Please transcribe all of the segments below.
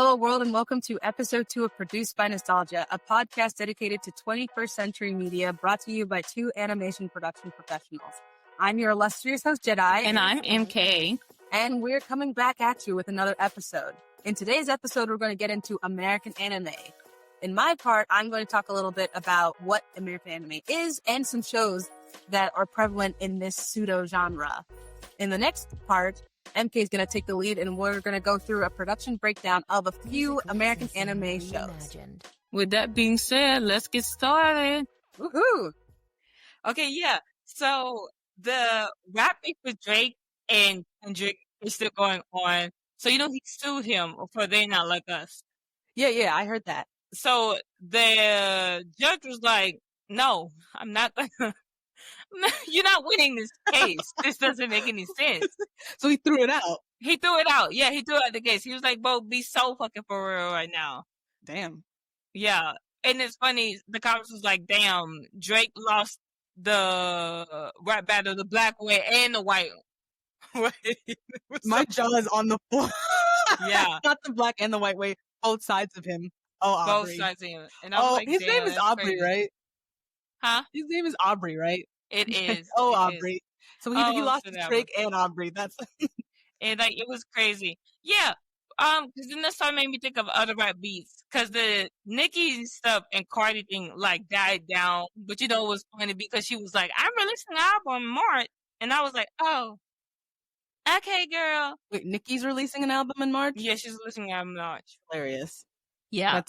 Hello, world, and welcome to Episode 2 of Produced by Nostalgia, a podcast dedicated to 21st century media brought to you by two animation production professionals. I'm your illustrious host, Jedi. And I'm MK. And we're coming back at you with another episode. In today's episode, we're going to get into American anime. In my part, I'm going to talk a little bit about what American anime is and some shows that are prevalent in this pseudo-genre. In the next part, MK is going to take the lead, and we're going to go through a production breakdown of a few American anime shows. With that being said, let's get started. Woohoo! Okay, yeah. So the rap beef with Drake and Kendrick is still going on. So he sued him for They Not Like Us. Yeah, I heard that. So the judge was like, "No, I'm not gonna." You're not winning this case. This doesn't make any sense. So he threw it out. He threw it out. Yeah, he threw out the case. He was like, bro, be so fucking for real right now. Damn. Yeah. And it's funny, the cops was like, damn, Drake lost the rap battle the black way and the white way. My jaw is on the floor. Yeah. Not the black and the white way. Both sides of him. Oh, Aubrey. Both sides of him. And I was like, his name is Aubrey, crazy. right? Huh? His name is Aubrey, right? It is. Oh, it Aubrey. Is. So he lost to Drake and Aubrey. That's and like it was crazy. Yeah. Because then that song made me think of other rap beats. Because the Nicki stuff and Cardi thing like died down. But it was funny because she was like, I'm releasing an album in March. And I was like, oh, okay, girl. Wait, Nicki's releasing an album in March? Yeah, she's releasing an album in March. Hilarious. Yeah.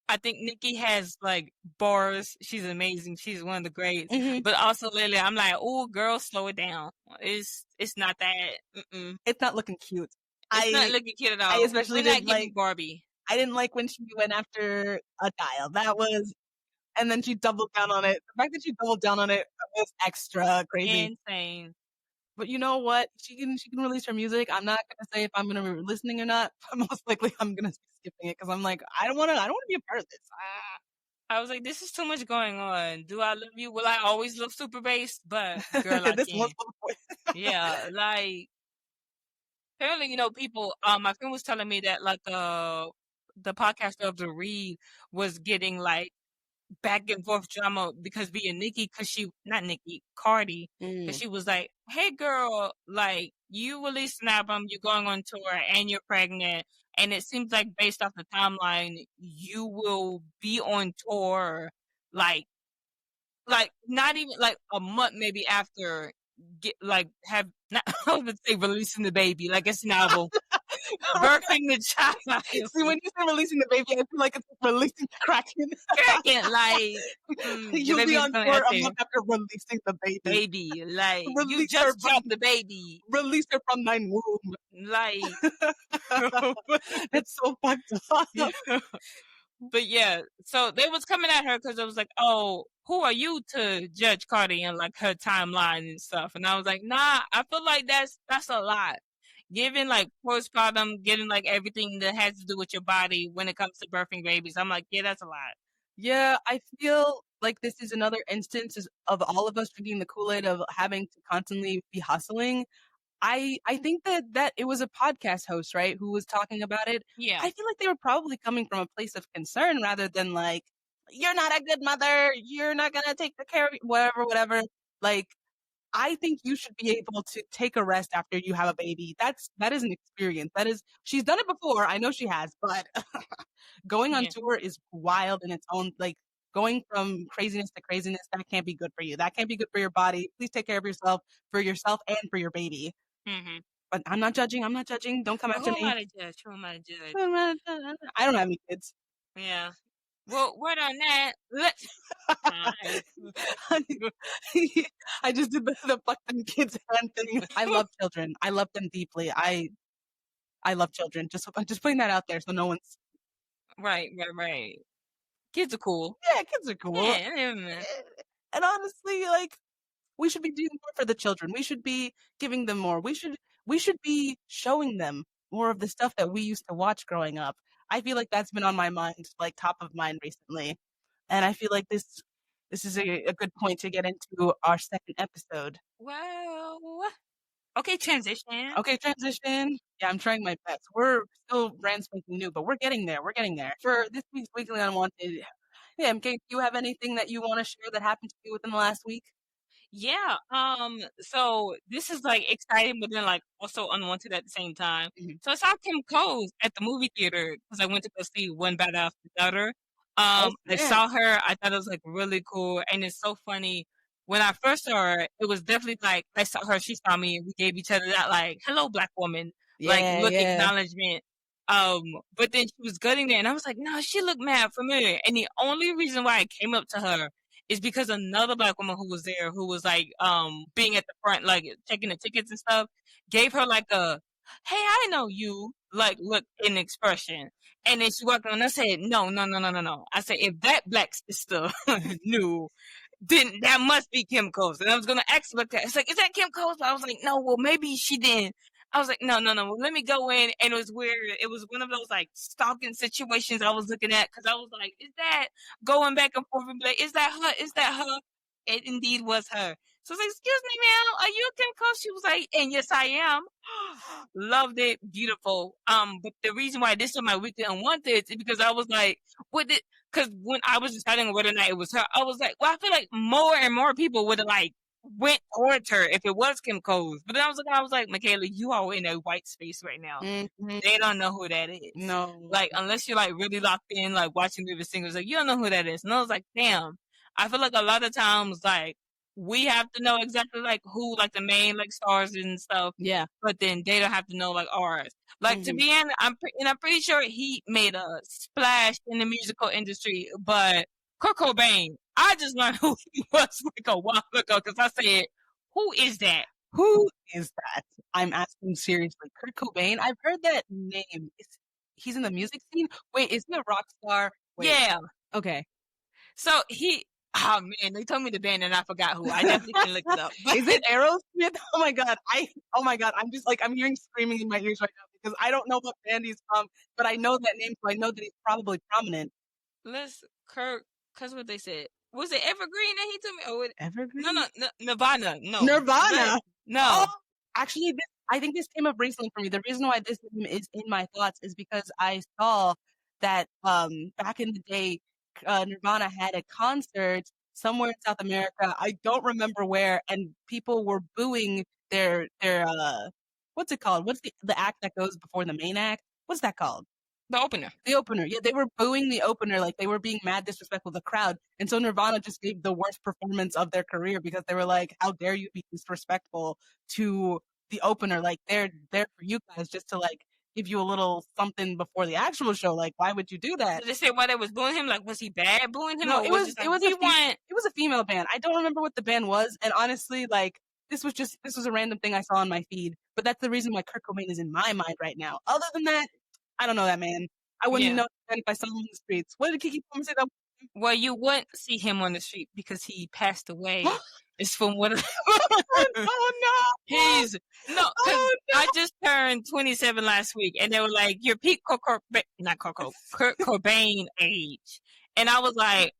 I think Nicki has like bars. She's amazing. She's one of the greats. Mm-hmm. But also lately, I'm like, oh, girl, slow it down. It's not that. Mm-mm. It's not looking cute. It's not looking cute at all. I especially didn't like Barbie. I didn't like when she went after a dial. And then she doubled down on it. The fact that she doubled down on it was extra crazy. Insane. But you know what? She can release her music. I'm not gonna say if I'm gonna be listening or not. But most likely I'm gonna be skipping it because I'm like, I don't wanna be a part of this. I was like, this is too much going on. Do I love you? Will I always love Super Bass? But girl, I can't. Yeah, like apparently, people. My friend was telling me that like the podcaster of the Read was getting like back and forth drama because being Nicki, Cardi, because she was like, hey girl, like you released an album, you're going on tour and you're pregnant, and it seems like based off the timeline, you will be on tour like not even like a month maybe after I would say releasing the baby, like it's an album. Birthing the child. See, when you say releasing the baby, I feel like it's releasing Kraken. You'll be on tour a month after releasing the baby. Like you just dropped the baby. Release her from thine womb. Like that's so fucked up. But yeah, so they was coming at her because it was like, oh, who are you to judge Cardi and like her timeline and stuff? And I was like, nah, I feel like that's a lot. Given like postpartum, getting like everything that has to do with your body when it comes to birthing babies, I'm like, yeah, that's a lot. Yeah, I feel like this is another instance of all of us drinking the Kool-Aid of having to constantly be hustling. I think that it was a podcast host, right, who was talking about it. Yeah. I feel like they were probably coming from a place of concern rather than like, you're not a good mother, you're not gonna take the care of whatever. Like, I think you should be able to take a rest after you have a baby. That is an experience. She's done it before. I know she has, but going on tour is wild in its own, like going from craziness to craziness. That can't be good for you. That can't be good for your body. Please take care of yourself and for your baby. Mm-hmm. But I'm not judging. Don't come after me. Who am I to judge? I don't have any kids. Yeah. Well, word on that. I just did the fuck them kids hand thing. I love children. I love them deeply. I love children. I'm just putting that out there so no one's right. Kids are cool. Yeah, kids are cool. Yeah. And honestly, like we should be doing more for the children. We should be giving them more. We should be showing them more of the stuff that we used to watch growing up. I feel like that's been on my mind, like top of mind recently. And I feel like this is a good point to get into our second episode. Wow. Okay, transition. Okay, transition. Yeah, I'm trying my best. We're still brand spanking new, but we're getting there. We're getting there. For this week's Weekly Unwanted, yeah, MK, do you have anything that you want to share that happened to you within the last week? Yeah, so this is like exciting, but then like also unwanted at the same time. Mhm. So I saw Kim Coles at the movie theater because I went to go see One Bad After the Other. Oh, I snap. saw her. I thought it was like really cool, and it's so funny. When I first saw her, it was definitely like I saw her, she saw me, and we gave each other that like "Hello, black woman" like Yeah, look yeah. acknowledgement. Um, but then she was getting there, and I was like, no, she looked mad familiar. And the only reason why I came up to her is because another black woman who was there, who was like being at the front, like checking the tickets and stuff, gave her like a "Hey, I know you" like look in expression. And then she walked on and I said, no, no, no, no, no, no. I said, if that black sister knew, then that must be Kim Coles. And I was gonna ask about that. It's like, is that Kim Coles? But I was like, no, well maybe she didn't. I was like, no, no, no. Well, let me go in, and it was weird. It was one of those like stalking situations I was looking at because I was like, is that going back and forth and be like, is that her? Is that her? It indeed was her. So I was like, excuse me, ma'am, are you Kim Coles? She was like, and yes, I am. Loved it, beautiful. But the reason why this was my weekly unwanted is because I was like, what did? Because when I was deciding whether or not it was her, I was like, well, I feel like more and more people would have like went towards her if it was Kim Coles. But then I was like, Michaela, you are in a white space right now. Hmm. They don't know who that is. No. Like, unless you're like really locked in, like watching Living Singles, like you don't know who that is. And I was like, damn. I feel like a lot of times, like we have to know exactly like who like the main like stars and stuff, Yeah. but then they don't have to know like ours. Like to Hmm. be honest, I'm pretty sure he made a splash in the musical industry, but Kurt Cobain, I just learned who he was like a while ago because I said, who is that? Who is that? I'm asking seriously. Kurt Cobain? I've heard that name. He's in the music scene? Wait, is he a rock star? Wait. Yeah. Okay. So oh man, they told me the band and I forgot who. I definitely can look it up. But Is it Aerosmith? Oh my god. Oh my god. I'm just like I'm hearing screaming in my ears right now because I don't know what band he's from, but I know that name, so I know that he's probably prominent. let's Kirk, cause what they said. Was it Evergreen that he told me? Oh, no, Evergreen? no, no, Nirvana. No, Nirvana. Oh, no. actually, I think this came up recently for me. The reason why this is in my thoughts is because I saw that back in the day, Nirvana had a concert somewhere in South America. I don't remember where, and people were booing their what's it called? What's the act that goes before the main act? What's that called? The opener. The opener. Yeah, they were booing the opener, like they were being mad disrespectful to the crowd. And so Nirvana just gave the worst performance of their career because they were like, how dare you be disrespectful to the opener? Like they're there for you guys just to like give you a little something before the actual show. Like, why would you do that? Did they say why they was booing him? Like, was he bad booing him, No, or was it like we want? it was a female band. I don't remember what the band was, and honestly, like this was a random thing I saw on my feed. But that's the reason why Kurt Cobain is in my mind right now. Other than that, I don't know that man. I wouldn't Yeah. know that if I saw him in the streets. What did Kiki Palmer say that? Well, you wouldn't see him on the street because he passed away. It's from what Oh no! he's no, because Oh I just turned 27 last week, and they were like, "Your peak not Kurt Cobain age," and I was like,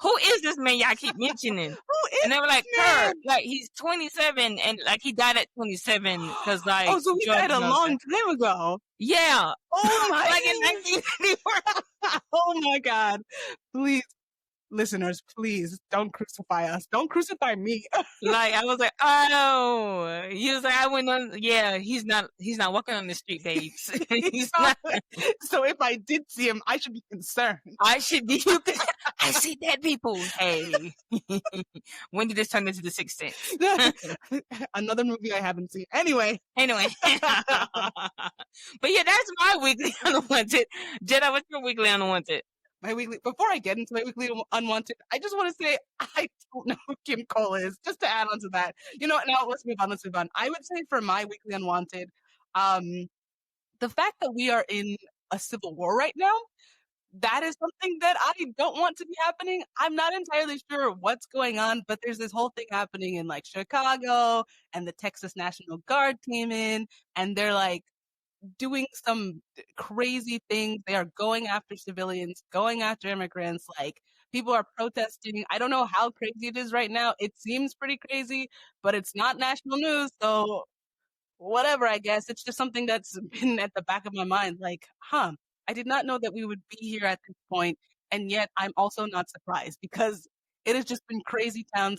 "Who is this man y'all keep mentioning?" who And is they were like, this Kurt, man? like he's 27, and like he died at 27 because like Oh, so he drugs died a and all that. long time ago. Yeah, Oh my! like in 1984. Oh my God! Please, listeners, please don't crucify us. Don't crucify me. Like I was like, oh, he was like, I went on. Yeah, he's not walking on the street, babes. He's not. So if I did see him, I should be concerned. I should be. You can, I see dead people. Hey, when did this turn into The Sixth Sense? Another movie I haven't seen. Anyway. Anyway, but yeah, that's my weekly unwanted. Jedi, what's your weekly unwanted? My weekly, before I get into my weekly unwanted, I just want to say I don't know who Kim Cole is. Just to add on to that, you know what? Now let's move on. Let's move on. I would say for my weekly unwanted, um, the fact that we are in a civil war right now, that is something that I don't want to be happening. I'm not entirely sure what's going on, but there's this whole thing happening in like Chicago, and the Texas National Guard came in, and they're like doing some crazy things. They are going after civilians, going after immigrants. Like people are protesting. I don't know how crazy it is right now. It seems pretty crazy, but it's not national news. So whatever, I guess. It's just something that's been at the back of my mind. Like, I did not know that we would be here at this point, and yet I'm also not surprised because it has just been crazy town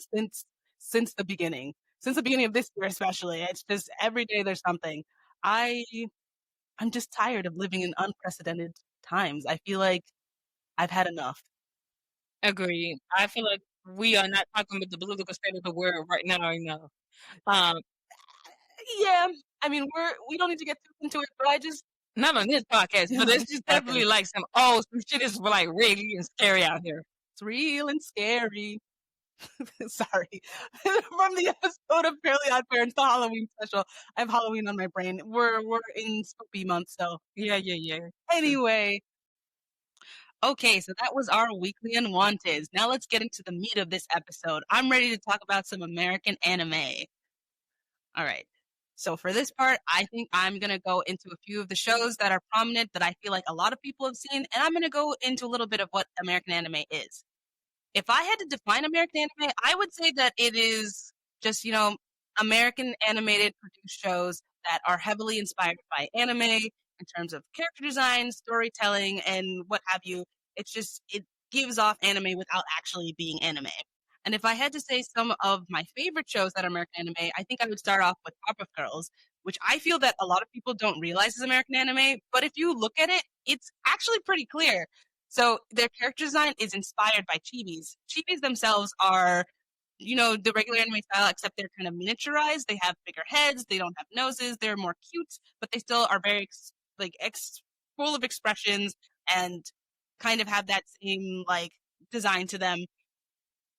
since the beginning. Since the beginning of this year, especially. It's just every day there's something. I I'm just tired of living in unprecedented times. I feel like I've had enough. Agree. I feel like we are not talking about the political state of the world right now. I know. Um, Yeah, I mean we don't need to get too into it, but I just Not on this podcast, but no, it's this just podcast. definitely like some shit is like really and scary out here. It's real and scary. Sorry. From the episode of Fairly Odd Parents, the Halloween special. I have Halloween on my brain. We're in spooky month, so Yeah, yeah, yeah. True. anyway. Okay, so that was our weekly unwanteds. Now let's get into the meat of this episode. I'm ready to talk about some American anime. All right. So for this part, I think I'm going to go into a few of the shows that are prominent that I feel like a lot of people have seen, and I'm going to go into a little bit of what American anime is. If I had to define American anime, I would say that it is just, American animated produced shows that are heavily inspired by anime in terms of character design, storytelling, and what have you. It gives off anime without actually being anime. And if I had to say some of my favorite shows that are American anime, I think I would start off with Pop Girls, which I feel that a lot of people don't realize is American anime. But if you look at it, it's actually pretty clear. So their character design is inspired by chibis. Chibis themselves are, the regular anime style, except they're kind of miniaturized. They have bigger heads. They don't have noses. They're more cute, but they still are very full of expressions and kind of have that same like design to them.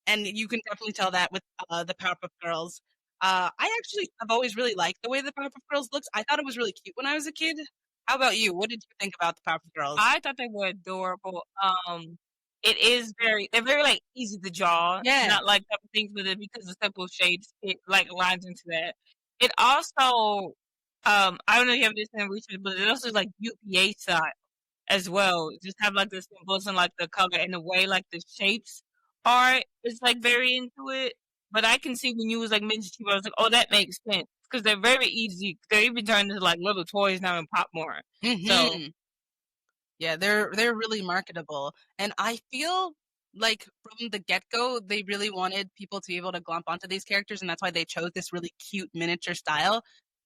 And you can definitely tell that with the Powerpuff Girls. I actually have always really liked the way the Powerpuff Girls looks. I thought it was really cute when I was a kid. How about you? What did you think about the Powerpuff Girls? I thought they were adorable. They're very like easy to draw, Yeah, not like type of things with it because the simple shapes it like lines into that. It also, I don't know if you have this in research, but it also is like UPA style as well. Just have like the symbols and like the color and the way like the shapes are. It's like very into it. But I can see when you was like mentioning, I was like, oh, that makes sense because they're very easy. They're even turned into like little toys now and pop more. So hmm yeah, they're really marketable, and I feel like from the get go, they really wanted people to be able to glomp onto these characters, and that's why they chose this really cute miniature style.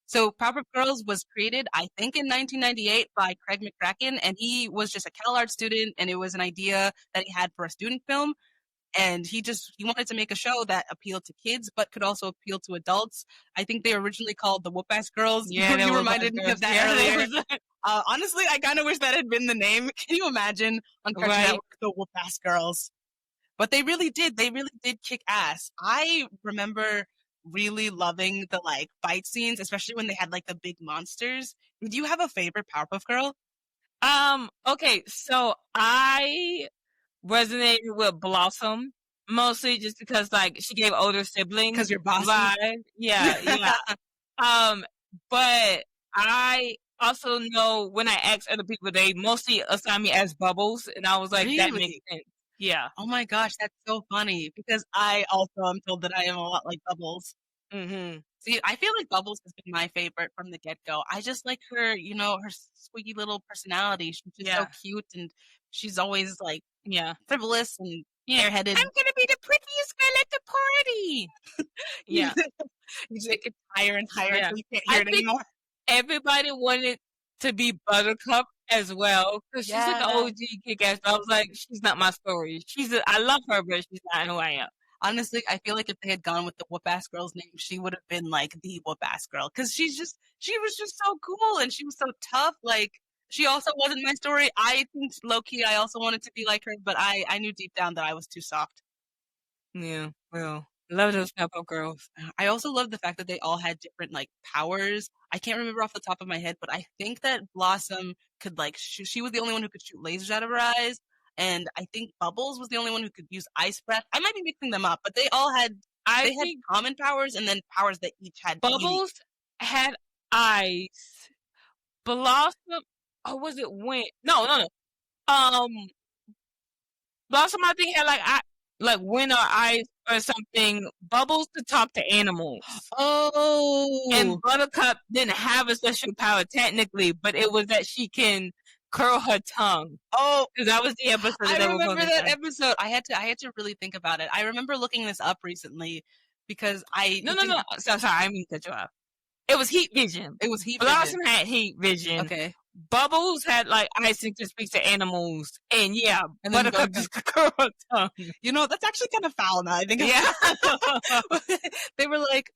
So Powerpuff Girls was created, I think, in 1998 by Craig McCracken, and he was just a CalArts student, and it was an idea that he had for a student film. And he wanted to make a show that appealed to kids but could also appeal to adults. I think they originally called the Whoop Ass Girls. yeah, they You were reminded me of that yeah, earlier. Honestly, I kind of wish that had been the name. Can you imagine on Cartoon right. Network the Whoop Ass Girls? But they really did. They really did kick ass. I remember really loving the like fight scenes, especially when they had like the big monsters. Did you have a favorite Powerpuff Girl? Okay, so I resonated with Blossom mostly just because like she gave older siblings Because you're bossy. vibe. Yeah, yeah. Um, but I also know when I ask other people, they mostly assign me as Bubbles, and I was like, that makes Really? sense. Yeah. Oh my gosh, that's so funny because I also am told that I am a lot like Bubbles. Mhm. See, I feel like Bubbles has been my favorite from the get-go. I just like her, her squeaky little personality. She's just so Yeah. cute and she's always like Yeah. frivolous and Yeah. airheaded. I'm gonna be the prettiest girl at the party. You Yeah. just make it higher and higher Yeah. until you can't hear I it think anymore. everybody wanted to be Buttercup as well because she's like an Yeah. OG kick ass. I was like, she's not my story. I love her, but she's not who I am. Honestly, I feel like if they had gone with the whoop ass girl's name, she would have been like the whoop ass girl because she was just so cool and she was so tough. Like she also wasn't my story. I think low key, I also wanted to be like her, but I knew deep down that I was too soft. Yeah, well, love those Powerpuff Girls. I also love the fact that they all had different like powers. I can't remember off the top of my head, but I think that Blossom could like she was the only one who could shoot lasers out of her eyes, and I think Bubbles was the only one who could use ice breath. I might be mixing them up, but I they had think common powers and then powers that each had unique. Bubbles had eyes. Blossom, oh, was it when? No, no, no. Um, Blossom, I think had like wind or eyes. or something, Bubbles could talk to animals. Oh. And Buttercup didn't have a special power technically, but it was that she can curl her tongue. Oh, Because that was the episode that I they were remember focused that on. episode. I had to really think about it. I remember looking this up recently because No, no, no. Sorry, I mean to cut you off. It was heat vision. it was heat vision. Blossom had heat vision. Okay. Bubbles had like instinct to speak to animals, and yeah, And then Buttercup just could curl her tongue. You know, that's actually kind of foul now. I think. Yeah. They were like,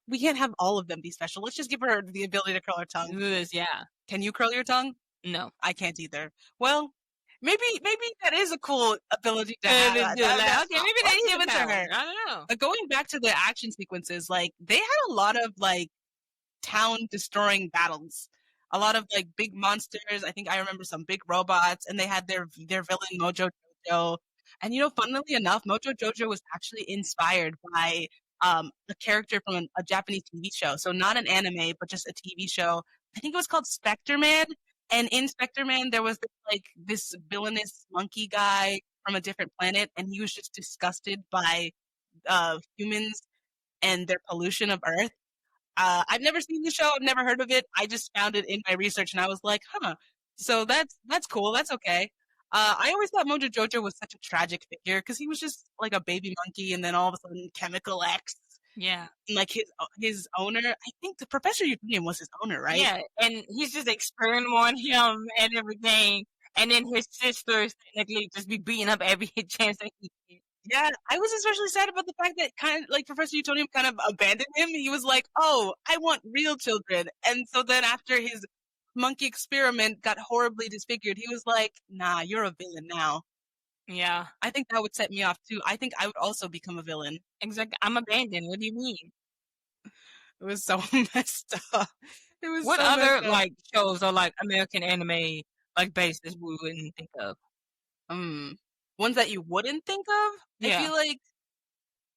we can't have all of them be special. Let's just give her the ability to curl her tongue. Yeah. Can you curl your tongue? No. I can't either. Well, maybe that is a cool ability to have. Okay, maybe they give it to her. I don't know. Going back to the action sequences, like they had a lot of like town destroying battles. A lot of like big monsters. I think I remember some big robots, and they had their villain Mojo Jojo. And you know, funnily enough, Mojo Jojo was actually inspired by a character from a Japanese TV show. So not an anime, but just a TV show. I think it was called Spectre Man. And in Spectre Man, there was this villainous monkey guy from a different planet, and he was just disgusted by humans and their pollution of Earth. I've never seen the show. I've never heard of it. I just found it in my research, and I was like, huh. So that's cool. That's okay. I always thought Mojo Jojo was such a tragic figure because he was just like a baby monkey, and then all of a sudden, Chemical X. Yeah. And, like his owner, I think the Professor Utonium was his owner, right? Yeah, and he's just experimenting on him and everything, and then his sisters technically just be beating up every chance that he gets. Yeah, I was especially sad about the fact that kind of like Professor Utonium kind of abandoned him. He was like, "Oh, I want real children," and so then after his monkey experiment got horribly disfigured, he was like, "Nah, you're a villain now." Yeah, I think that would set me off too. I think I would also become a villain. exactly. I'm abandoned. What do you mean? It was so messed up. It was What so other messed up. like shows or like American anime like bases we wouldn't think of? Ones that you wouldn't think of. Yeah. I feel like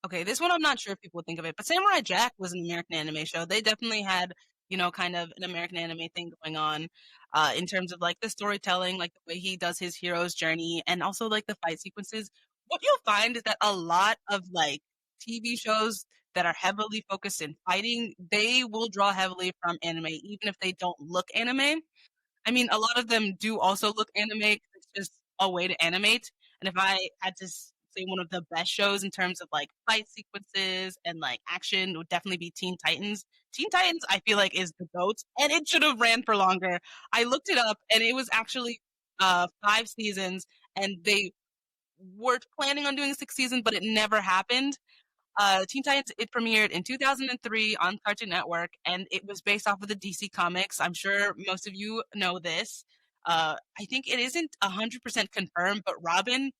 okay, this one I'm not sure if people would think of it, but Samurai Jack was an American anime show. They definitely had, you know, kind of an American anime thing going on, in terms of like the storytelling, like the way he does his hero's journey, and also like the fight sequences. What you'll find is that a lot of like TV shows that are heavily focused in fighting, they will draw heavily from anime, even if they don't look anime. I mean, a lot of them do also look anime 'cause it's just a way to animate. And if I had to say one of the best shows in terms of like fight sequences and like action, it would definitely be Teen Titans. Teen Titans, I feel like, is the GOAT, and it should have ran for longer. I looked it up, and it was actually 5 seasons, and they were planning on doing 6 seasons, but it never happened. Teen Titans, it premiered in 2003 on Cartoon Network, and it was based off of the DC Comics. I'm sure most of you know this. I think it isn't 100% confirmed, but Robin,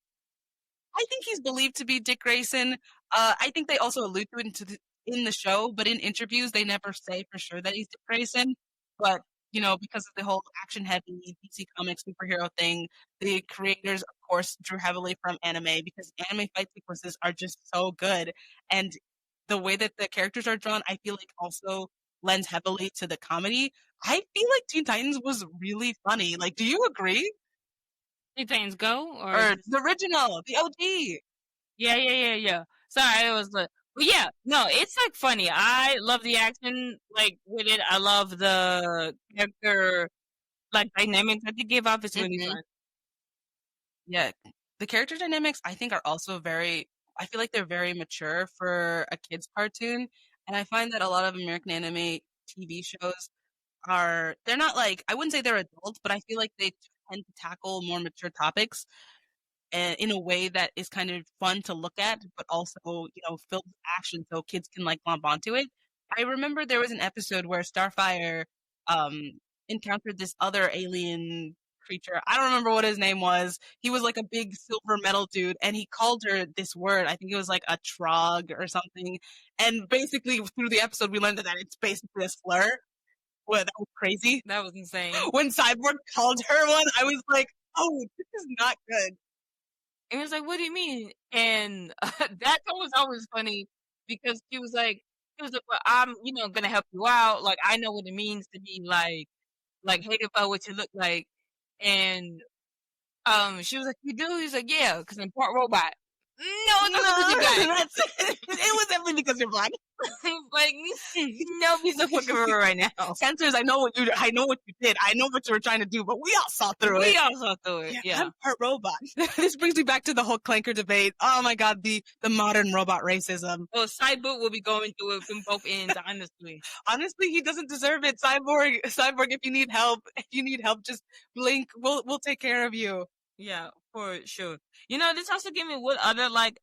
I think he's believed to be Dick Grayson. I think they also allude to it in the show, but in interviews, they never say for sure that he's Dick Grayson. But, you know, because of the whole action heavy DC Comics superhero thing, the creators, of course, drew heavily from anime because anime fight sequences are just so good. And the way that the characters are drawn, I feel like also lends heavily to the comedy. I feel like Teen Titans was really funny. Like, do you agree? Teen Titans Go Or the original, the OG? Yeah. Sorry, it was but yeah, no, it's like funny. I love the action like with it. I love the character like dynamics that they give off. It's really Mhm. fun. Yeah, the character dynamics I think are also very I feel like they're very mature for a kids cartoon, and I find that a lot of American anime TV shows they're not like I wouldn't say they're adults, but I feel like they tend to tackle more mature topics in a way that is kind of fun to look at, but also, you know, filled with action so kids can like glomp onto it. I remember there was an episode where Starfire um encountered this other alien creature. I don't remember what his name was. He was like a big silver metal dude, and he called her this word. I think it was like a trog or something. And basically through the episode we learned that it's basically a slur. Well, that was crazy. That was insane. When Cyborg called her one, I was like, oh, this is not good. And it was like, what do you mean? And that was always funny because he was like, well, I'm, gonna help you out. Like, I know what it means to be hated by what you look like. And she was like, you do? He's like, yeah, because I'm part robot. No, it's not because you're black. It was definitely because you're black. Like, no piece of fucking river right now. Censors, I know what you did. I know what you were trying to do, but we all saw through it. We all saw through it. Yeah. I'm part robot. This brings me back to the whole clanker debate. Oh my god, the modern robot racism. Well, Cyborg will be going through it from both ends, honestly. Honestly, he doesn't deserve it. Cyborg, if you need help, just blink. We'll take care of you. Yeah, for sure. You know, this also gave me what other like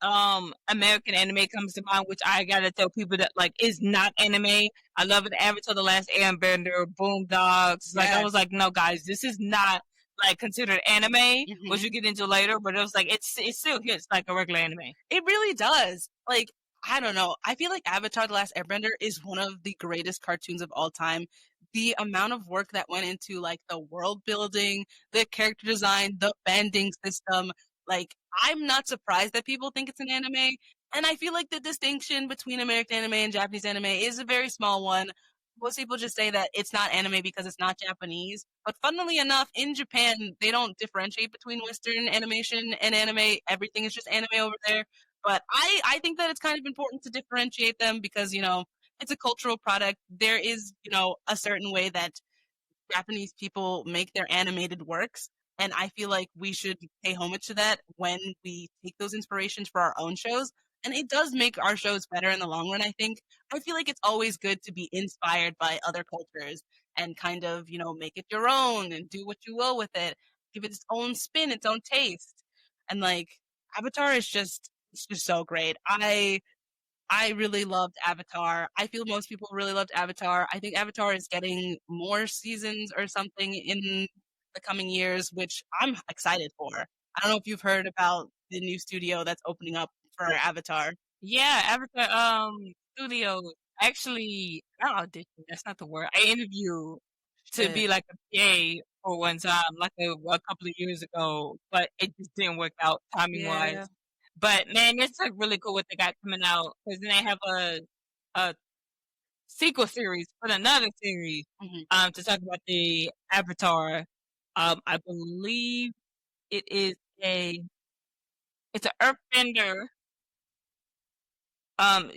American anime comes to mind, which I gotta tell people that like is not anime. I love it. Avatar: The Last Airbender, Boondocks. Like I was like, no, guys, this is not like considered anime, which we'll get into later. But it was like it still hits like a regular anime. It really does. Like I don't know. I feel like Avatar: The Last Airbender is one of the greatest cartoons of all time. The amount of work that went into like the world building, the character design, the bending system, like I'm not surprised that people think it's an anime. And I feel like the distinction between American anime and Japanese anime is a very small one. Most people just say that it's not anime because it's not Japanese. But funnily enough, in Japan, they don't differentiate between Western animation and anime. Everything is just anime over there. But I think that it's kind of important to differentiate them because, it's a cultural product. There is, a certain way that Japanese people make their animated works. And I feel like we should pay homage to that when we take those inspirations for our own shows. And it does make our shows better in the long run, I think. I feel like it's always good to be inspired by other cultures and kind of, make it your own and do what you will with it. Give it its own spin, its own taste. And like Avatar it's just so great. I really loved Avatar. I feel most people really loved Avatar. I think Avatar is getting more seasons or something in the coming years, which I'm excited for. I don't know if you've heard about the new studio that's opening up for Avatar. Yeah, Avatar studio. Actually, not audition. That's not the word. I interviewed to be like a PA for one time, like a couple of years ago, but it just didn't work out timing wise. But man, it's like really cool what they got coming out because then they have a sequel series for another series to talk about the Avatar. I believe it is it's an Earthbender. Um,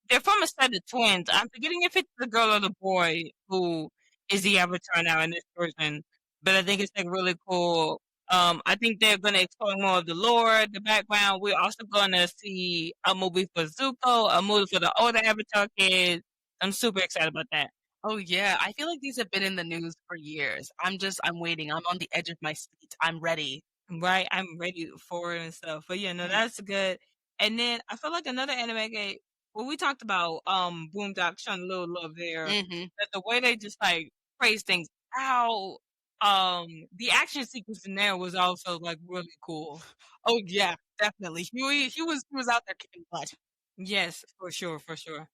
they're from a set of twins. I'm forgetting if it's the girl or the boy who is the Avatar now in this version, but I think it's like really cool. I think they're gonna explore more of the lore, the background. We're also gonna see a movie for Zuko, a movie for the older Avatar kids. I'm super excited about that. Oh yeah, I feel like these have been in the news for years. I'm waiting. I'm on the edge of my seat. I'm ready. Right, I'm ready for it and stuff. But yeah, no, that's good. And then I feel like another anime game. Well, we talked about Boondock showing a little love there. That the way they just like praise things out. The action sequence in there was also like really cool. Oh yeah, definitely. He was out there kicking butt. Yes, for sure, for sure.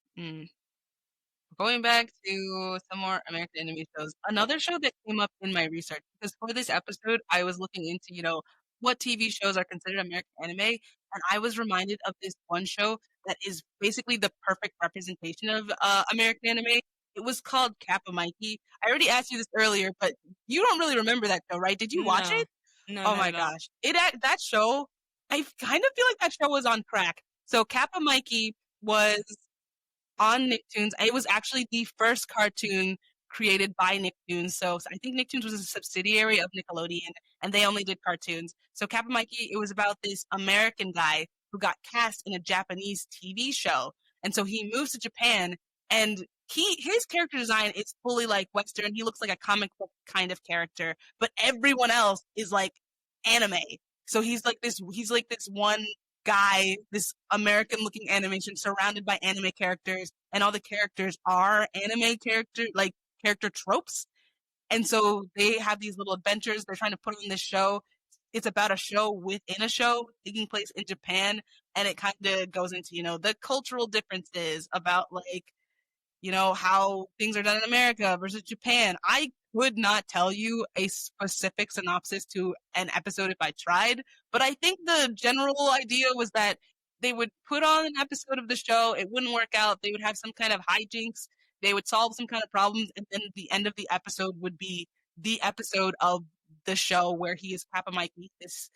Going back to some more American anime shows, another show that came up in my research, because for this episode, I was looking into, what TV shows are considered American anime, and I was reminded of this one show that is basically the perfect representation of American anime. It was called Kappa Mikey. I already asked you this earlier, but you don't really remember that show, right? Did you watch it? No, oh my gosh. That show, I kind of feel like that show was on crack. So Kappa Mikey was on Nicktoons. It was actually the first cartoon created by Nicktoons. So I think Nicktoons was a subsidiary of Nickelodeon, and they only did cartoons. So Kappa Mikey, it was about this American guy who got cast in a Japanese TV show, and so he moves to Japan, and his character design is fully like Western. He looks like a comic book kind of character, but everyone else is like anime. So he's like this one guy, this American looking animation surrounded by anime characters, and all the characters are anime character tropes. And so they have these little adventures. They're trying to put on this show. It's about a show within a show taking place in Japan. And it kind of goes into, the cultural differences about how things are done in America versus Japan. I would not tell you a specific synopsis to an episode if I tried, but I think the general idea was that they would put on an episode of the show, it wouldn't work out, they would have some kind of hijinks, they would solve some kind of problems, and then the end of the episode would be the episode of the show where he is Papa Mikey, this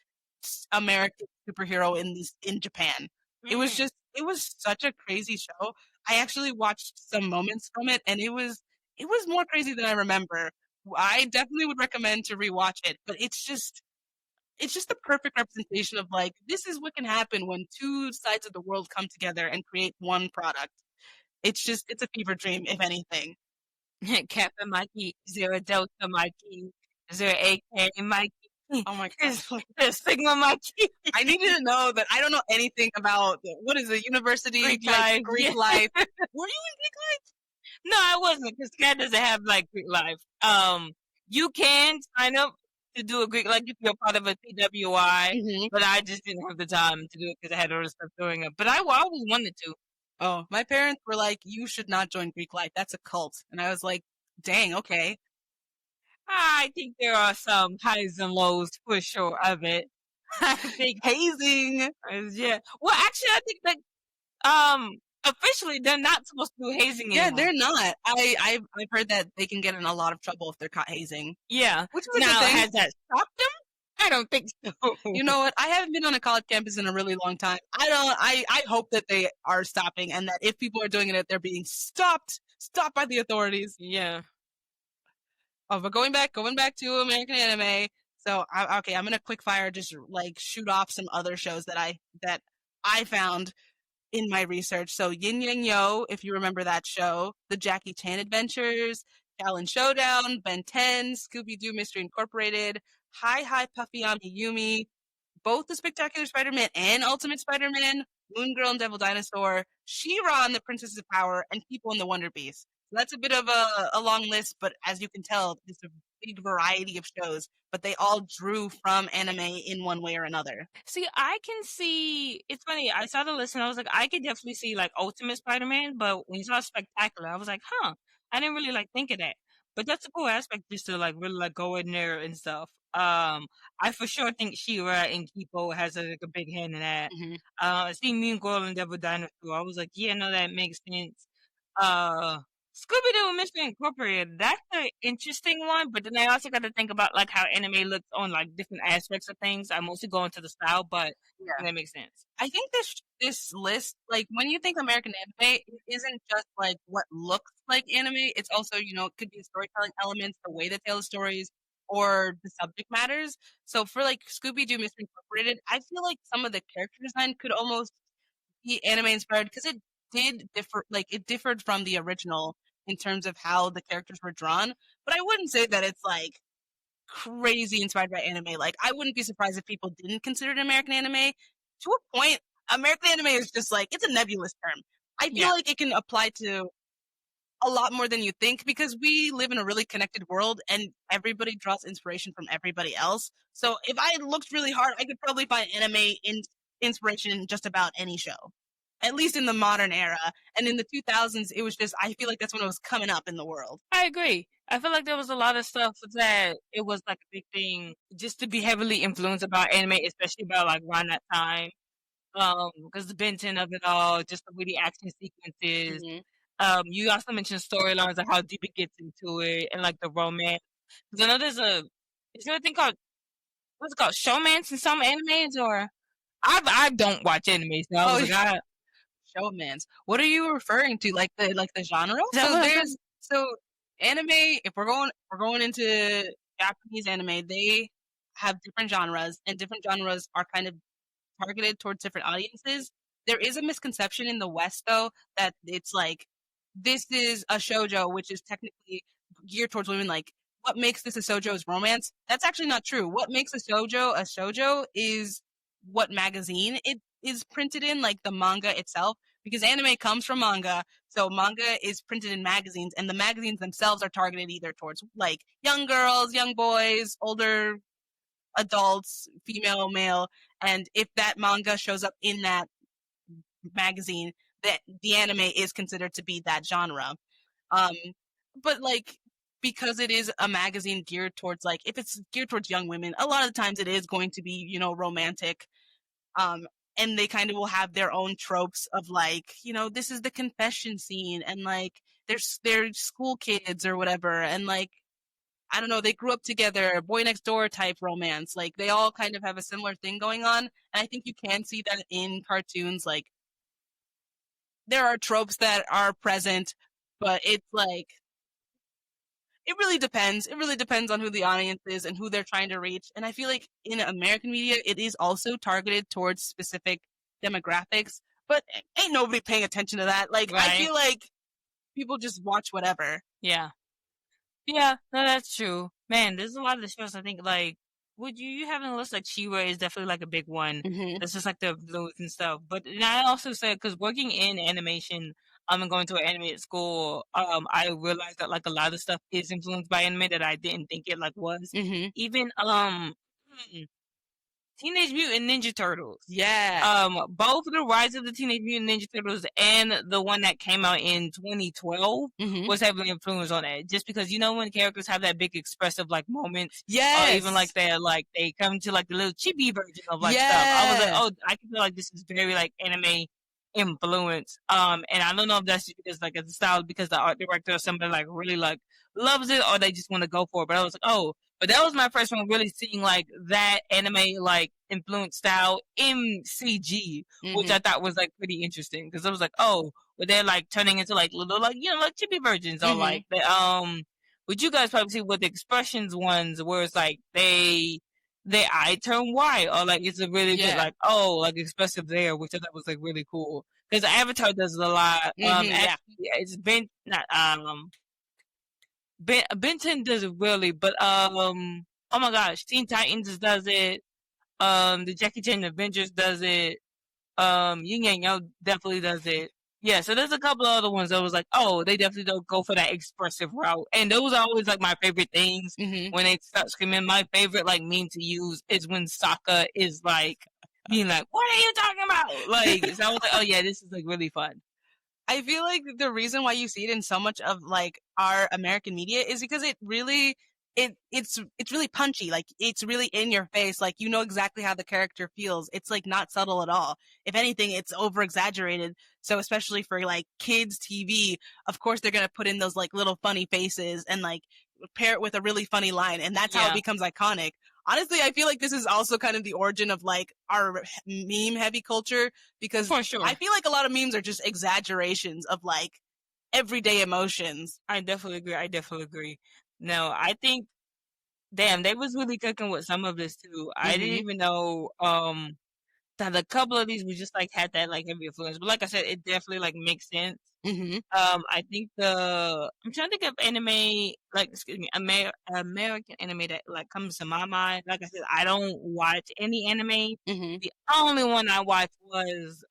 American superhero in Japan. Mm. It was such a crazy show. I actually watched some moments from it, and it was more crazy than I remember. I definitely would recommend to rewatch it, but it's just the perfect representation of like this is what can happen when two sides of the world come together and create one product. It's a fever dream, if anything. Kappa Mikey, Zero Delta Mikey, Zero AK Mikey, Oh my there's, god. there's Sigma Mikey, I needed to know that I don't know anything about what is it, university Greek type life. Greek Yeah. life. Were you in Greek life? No, I wasn't because Cat doesn't have like Greek life. You can sign up to do a Greek like if you're part of a PWI, Hmm. but I just didn't have the time to do it because I had other stuff doing it. But I always wanted to. Oh, my parents were like, "You should not join Greek life. That's a cult." And I was like, "Dang, okay." I think there are some highs and lows for sure of it. I think, Hazing. yeah. Well, actually, I think that officially they're not supposed to do hazing Yeah, anymore. they're not. I've heard that they can get in a lot of trouble if they're caught hazing, Yeah. which is a good Now, thing. has that stopped them? I don't think so. You know what? I haven't been on a college campus in a really long time. I hope that they are stopping and that if people are doing it, they're being stopped by the authorities. Yeah. Oh, but going back to American anime. So, okay, I'm gonna quick fire just like shoot off some other shows that I found in my research. So, Yin Yang Yo, if you remember that show, the Jackie Chan Adventures, Shaolin Showdown, Ben 10, Scooby Doo Mystery Incorporated, Hi Hi Puffy Ami Yumi, both the Spectacular Spider-Man and Ultimate Spider-Man, Moon Girl and Devil Dinosaur, She-Ra and the Princess of Power, and People in the Wonder Beast. So that's a bit of a long list, but as you can tell, it's a big variety of shows, but they all drew from anime in one way or another. See, I can see. It's funny. I saw the list and I was like, I could definitely see like Ultimate Spider-Man, but when you saw Spectacular, I was like, huh. I didn't really like think of that. But that's a cool aspect just to like really like go in there and stuff. I for sure think She-Ra and Kipo has like a big hand in that. Hmm. See Mean Girl and Devil Dinosaur. I was like, yeah, no, that makes sense. Uh, Scooby Doo Mystery Incorporated. That's an interesting one, but then I also got to think about like how anime looks on like different aspects of things. I mostly go into the style, but Yeah. that makes sense. I think this list, like when you think American anime, it isn't just like what looks like anime. It's also, it could be storytelling elements, the way they tell the stories, or the subject matters. So for like Scooby Doo Mystery Incorporated, I feel like some of the character design could almost be anime inspired because it did differ, like it differed from the original in terms of how the characters were drawn. But I wouldn't say that it's like crazy inspired by anime. Like, I wouldn't be surprised if people didn't consider it American anime. To a point, American anime is just like, it's a nebulous term. I feel Yeah, like it can apply to a lot more than you think because we live in a really connected world and everybody draws inspiration from everybody else. So if I looked really hard, I could probably find inspiration in just about any show. At least in the modern era. And in the 2000s, it was just, I feel like that's when it was coming up in the world. I agree. I feel like there was a lot of stuff that it was like a big thing just to be heavily influenced about anime, especially about like around that time. Because the Ben 10 of it all, just the witty action sequences. Hmm. You also mentioned storylines like how deep it gets into it and like the romance. Because I know is there a thing called what's it called showmance in some animes or I don't watch anime, so I Oh, was like, I, showmans. What are you referring to? Like the genre? is that So what I said? there's so anime. If we're going into Japanese anime, they have different genres, and different genres are kind of targeted towards different audiences. There is a misconception in the West, though, that it's like this is a shojo, which is technically geared towards women. Like, what makes this a shojo is romance. That's actually not true. What makes a shojo is what magazine it is printed in, like the manga itself, because anime comes from manga. So manga is printed in magazines, and the magazines themselves are targeted either towards like young girls, young boys, older adults, female, male, and if that manga shows up in that magazine, that the anime is considered to be that genre. Um, but like because it is a magazine geared towards like if it's geared towards young women, a lot of the times it is going to be romantic. Um, and they kind of will have their own tropes of like this is the confession scene and like they're school kids or whatever and like I don't know, they grew up together, boy next door type romance. Like they all kind of have a similar thing going on. And I think you can see that in cartoons. Like there are tropes that are present, but it's like it really depends. It really depends on who the audience is and who they're trying to reach. And I feel like in American media, it is also targeted towards specific demographics, but ain't nobody paying attention to that. Like, I Right. feel like people just watch whatever. Yeah. Yeah, no, that's true. Man, there's a lot of the shows I think like would you have a list like She-Ra is definitely like a big one. Hmm. That's just like the blues and stuff. But and I also said because working in animation, and going to an animated school, I realized that like a lot of stuff is influenced by anime that I didn't think it like was. Hmm. Even Teenage Mutant Ninja Turtles. Yeah. Both the Rise of the Teenage Mutant Ninja Turtles and the one that came out in 2012 Hmm. was heavily influenced on it. Just because you know when characters have that big expressive like moments, or even Yes. like they come to like the little chibi version of like stuff. I was like, Yeah. oh, I can feel like this is very like anime influence. And I don't know if that's just because like it's a style because the art director or somebody like really like loves it or they just want to go for it. But I was like, oh, but that was my first one really seeing like that anime like influence style in CG, which Hmm. I thought was like pretty interesting because I was like, oh, but they're like turning into like little like like chibi versions or Hmm. like the would you guys probably see with the expressions ones where it's like they eye turn white or like it's a really bit Yeah. like oh like expressive there, which I thought was like really cool because Avatar does it a lot. Yeah. Actually, it's been not Benton does it really, but oh my gosh, Teen Titans does it. The Jackie Chan Avengers does it. Yin Yang Yo definitely does it. Yeah, so there's a couple of other ones that was like, oh, they definitely don't go for that expressive route, and those are always like my favorite things Hmm. when they start screaming. My favorite like meme to use is when Sokka is like being like, "What are you talking about?" Like, so I was like, oh yeah, this is like really fun. I feel like the reason why you see it in so much of like our American media is because it really it's really punchy. Like it's really in your face. Like you know exactly how the character feels. It's like not subtle at all. If anything, it's over exaggerated. So especially for like kids TV, of course they're gonna put in those like little funny faces and like pair it with a really funny line, and that's how it Yeah, becomes iconic. Honestly, I feel like this is also kind of the origin of like our meme heavy culture because for I sure. feel like a lot of memes are just exaggerations of like everyday emotions. I definitely agree. I definitely agree. No, I think damn, they was really cooking with some of this too. I didn't Mhm. even know that a couple of these we just like had that like heavy influence. But like I said, it definitely like makes sense. Mhm. I think I'm trying to think of anime like excuse me, American anime that like comes to my mind. Like I said, I don't watch any anime. Mhm. The only one I watched was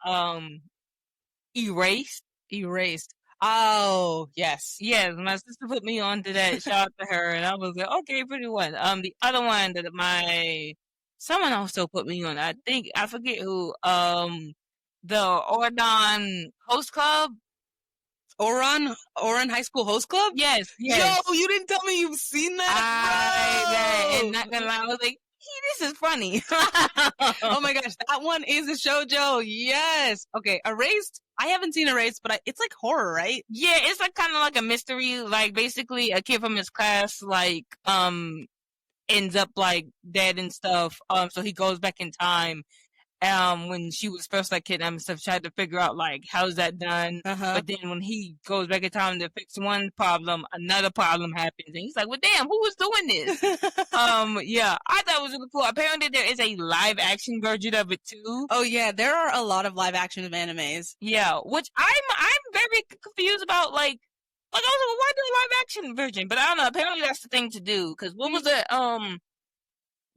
Erased. Erased. Oh, yes. Yes, my sister put me on to that. Shout out to her, and I was like, okay, pretty one. The other one that someone also put me on. I think I forget who. The Ordon Host Club. Oran High School Host Club? Yes, Yo, yes. you didn't tell me you've seen that, And bro. not gonna lie, I was like, this is funny. Oh my gosh, that one is a shoujo. Yes. Okay, Erased. I haven't seen Erased, but it's like horror, right? Yeah, it's like kind of like a mystery. Like basically, a kid from his class like ends up like dead and stuff. So he goes back in time when she was first like kidnapped and stuff, tried to figure out like how's that done. Uh-huh. But then when he goes back in time to fix one problem, another problem happens, and he's like, "Well, damn, who was doing this?" Yeah, I thought it was really cool. Apparently, there is a live action version of it too. Oh yeah, there are a lot of live action of animes. Yeah, which I'm very confused about. Like I was like, well, why do a live action version? But I don't know. Apparently, that's the thing to do. Because what was it?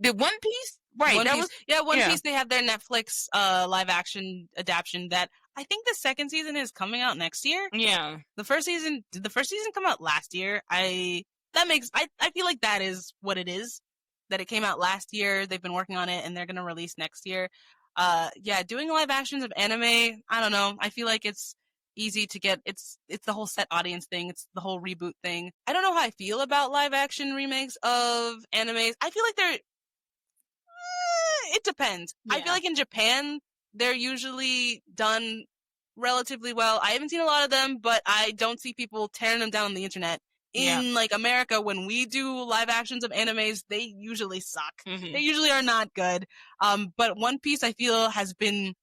The One Piece, right? One That Piece. was Yeah, One yeah, Piece, they have their Netflix live action adaptation that I think the second season is coming out next year. yeah, Did the first season come out last year? I feel like that is what it is. That it came out last year, they've been working on it and they're gonna release next year. Yeah, doing live actions of anime, I don't know. I feel like it's easy to get it's the whole set audience thing, it's the whole reboot thing. I don't know how I feel about live action remakes of animes. I feel like it depends. I feel yeah. like in Japan, they're usually done relatively well. I haven't seen a lot of them, but I don't see people tearing them down on the internet Yeah. in like America, when we do live actions of animes, they usually suck. They Mhm. usually are not good. But One Piece, I feel, has been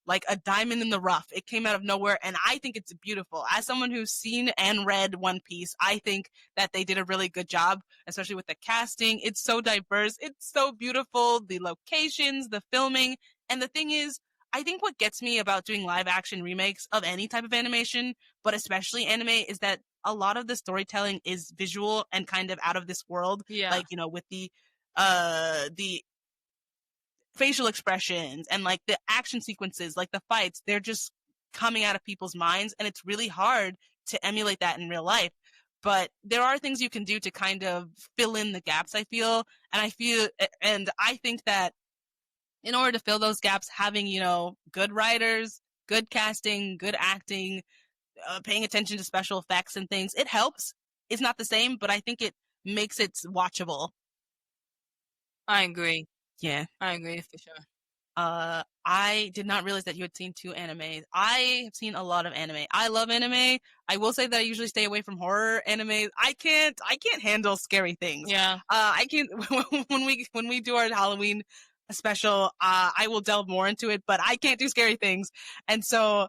like a diamond in the rough. It came out of nowhere, and I think it's beautiful. As someone who's seen and read One Piece, I think that they did a really good job, especially with the casting. It's so diverse. It's so beautiful. The locations, the filming. And the thing is, I think what gets me about doing live action remakes of any type of animation, but especially anime, is that a lot of the storytelling is visual and kind of out of this world. Yeah. Like, with the facial expressions and like the action sequences, like the fights, they're just coming out of people's minds, and it's really hard to emulate that in real life. But there are things you can do to kind of fill in the gaps, I feel. And I think that in order to fill those gaps, having, good writers, good casting, good acting, paying attention to special effects and things, it helps. It's not the same, but I think it makes it watchable. I agree. Yeah. I agree for sure. I did not realize that you had seen two animes. I have seen a lot of anime. I love anime. I will say that I usually stay away from horror anime. I can't handle scary things. Yeah. I can't when we do our Halloween special, I will delve more into it, but I can't do scary things. And so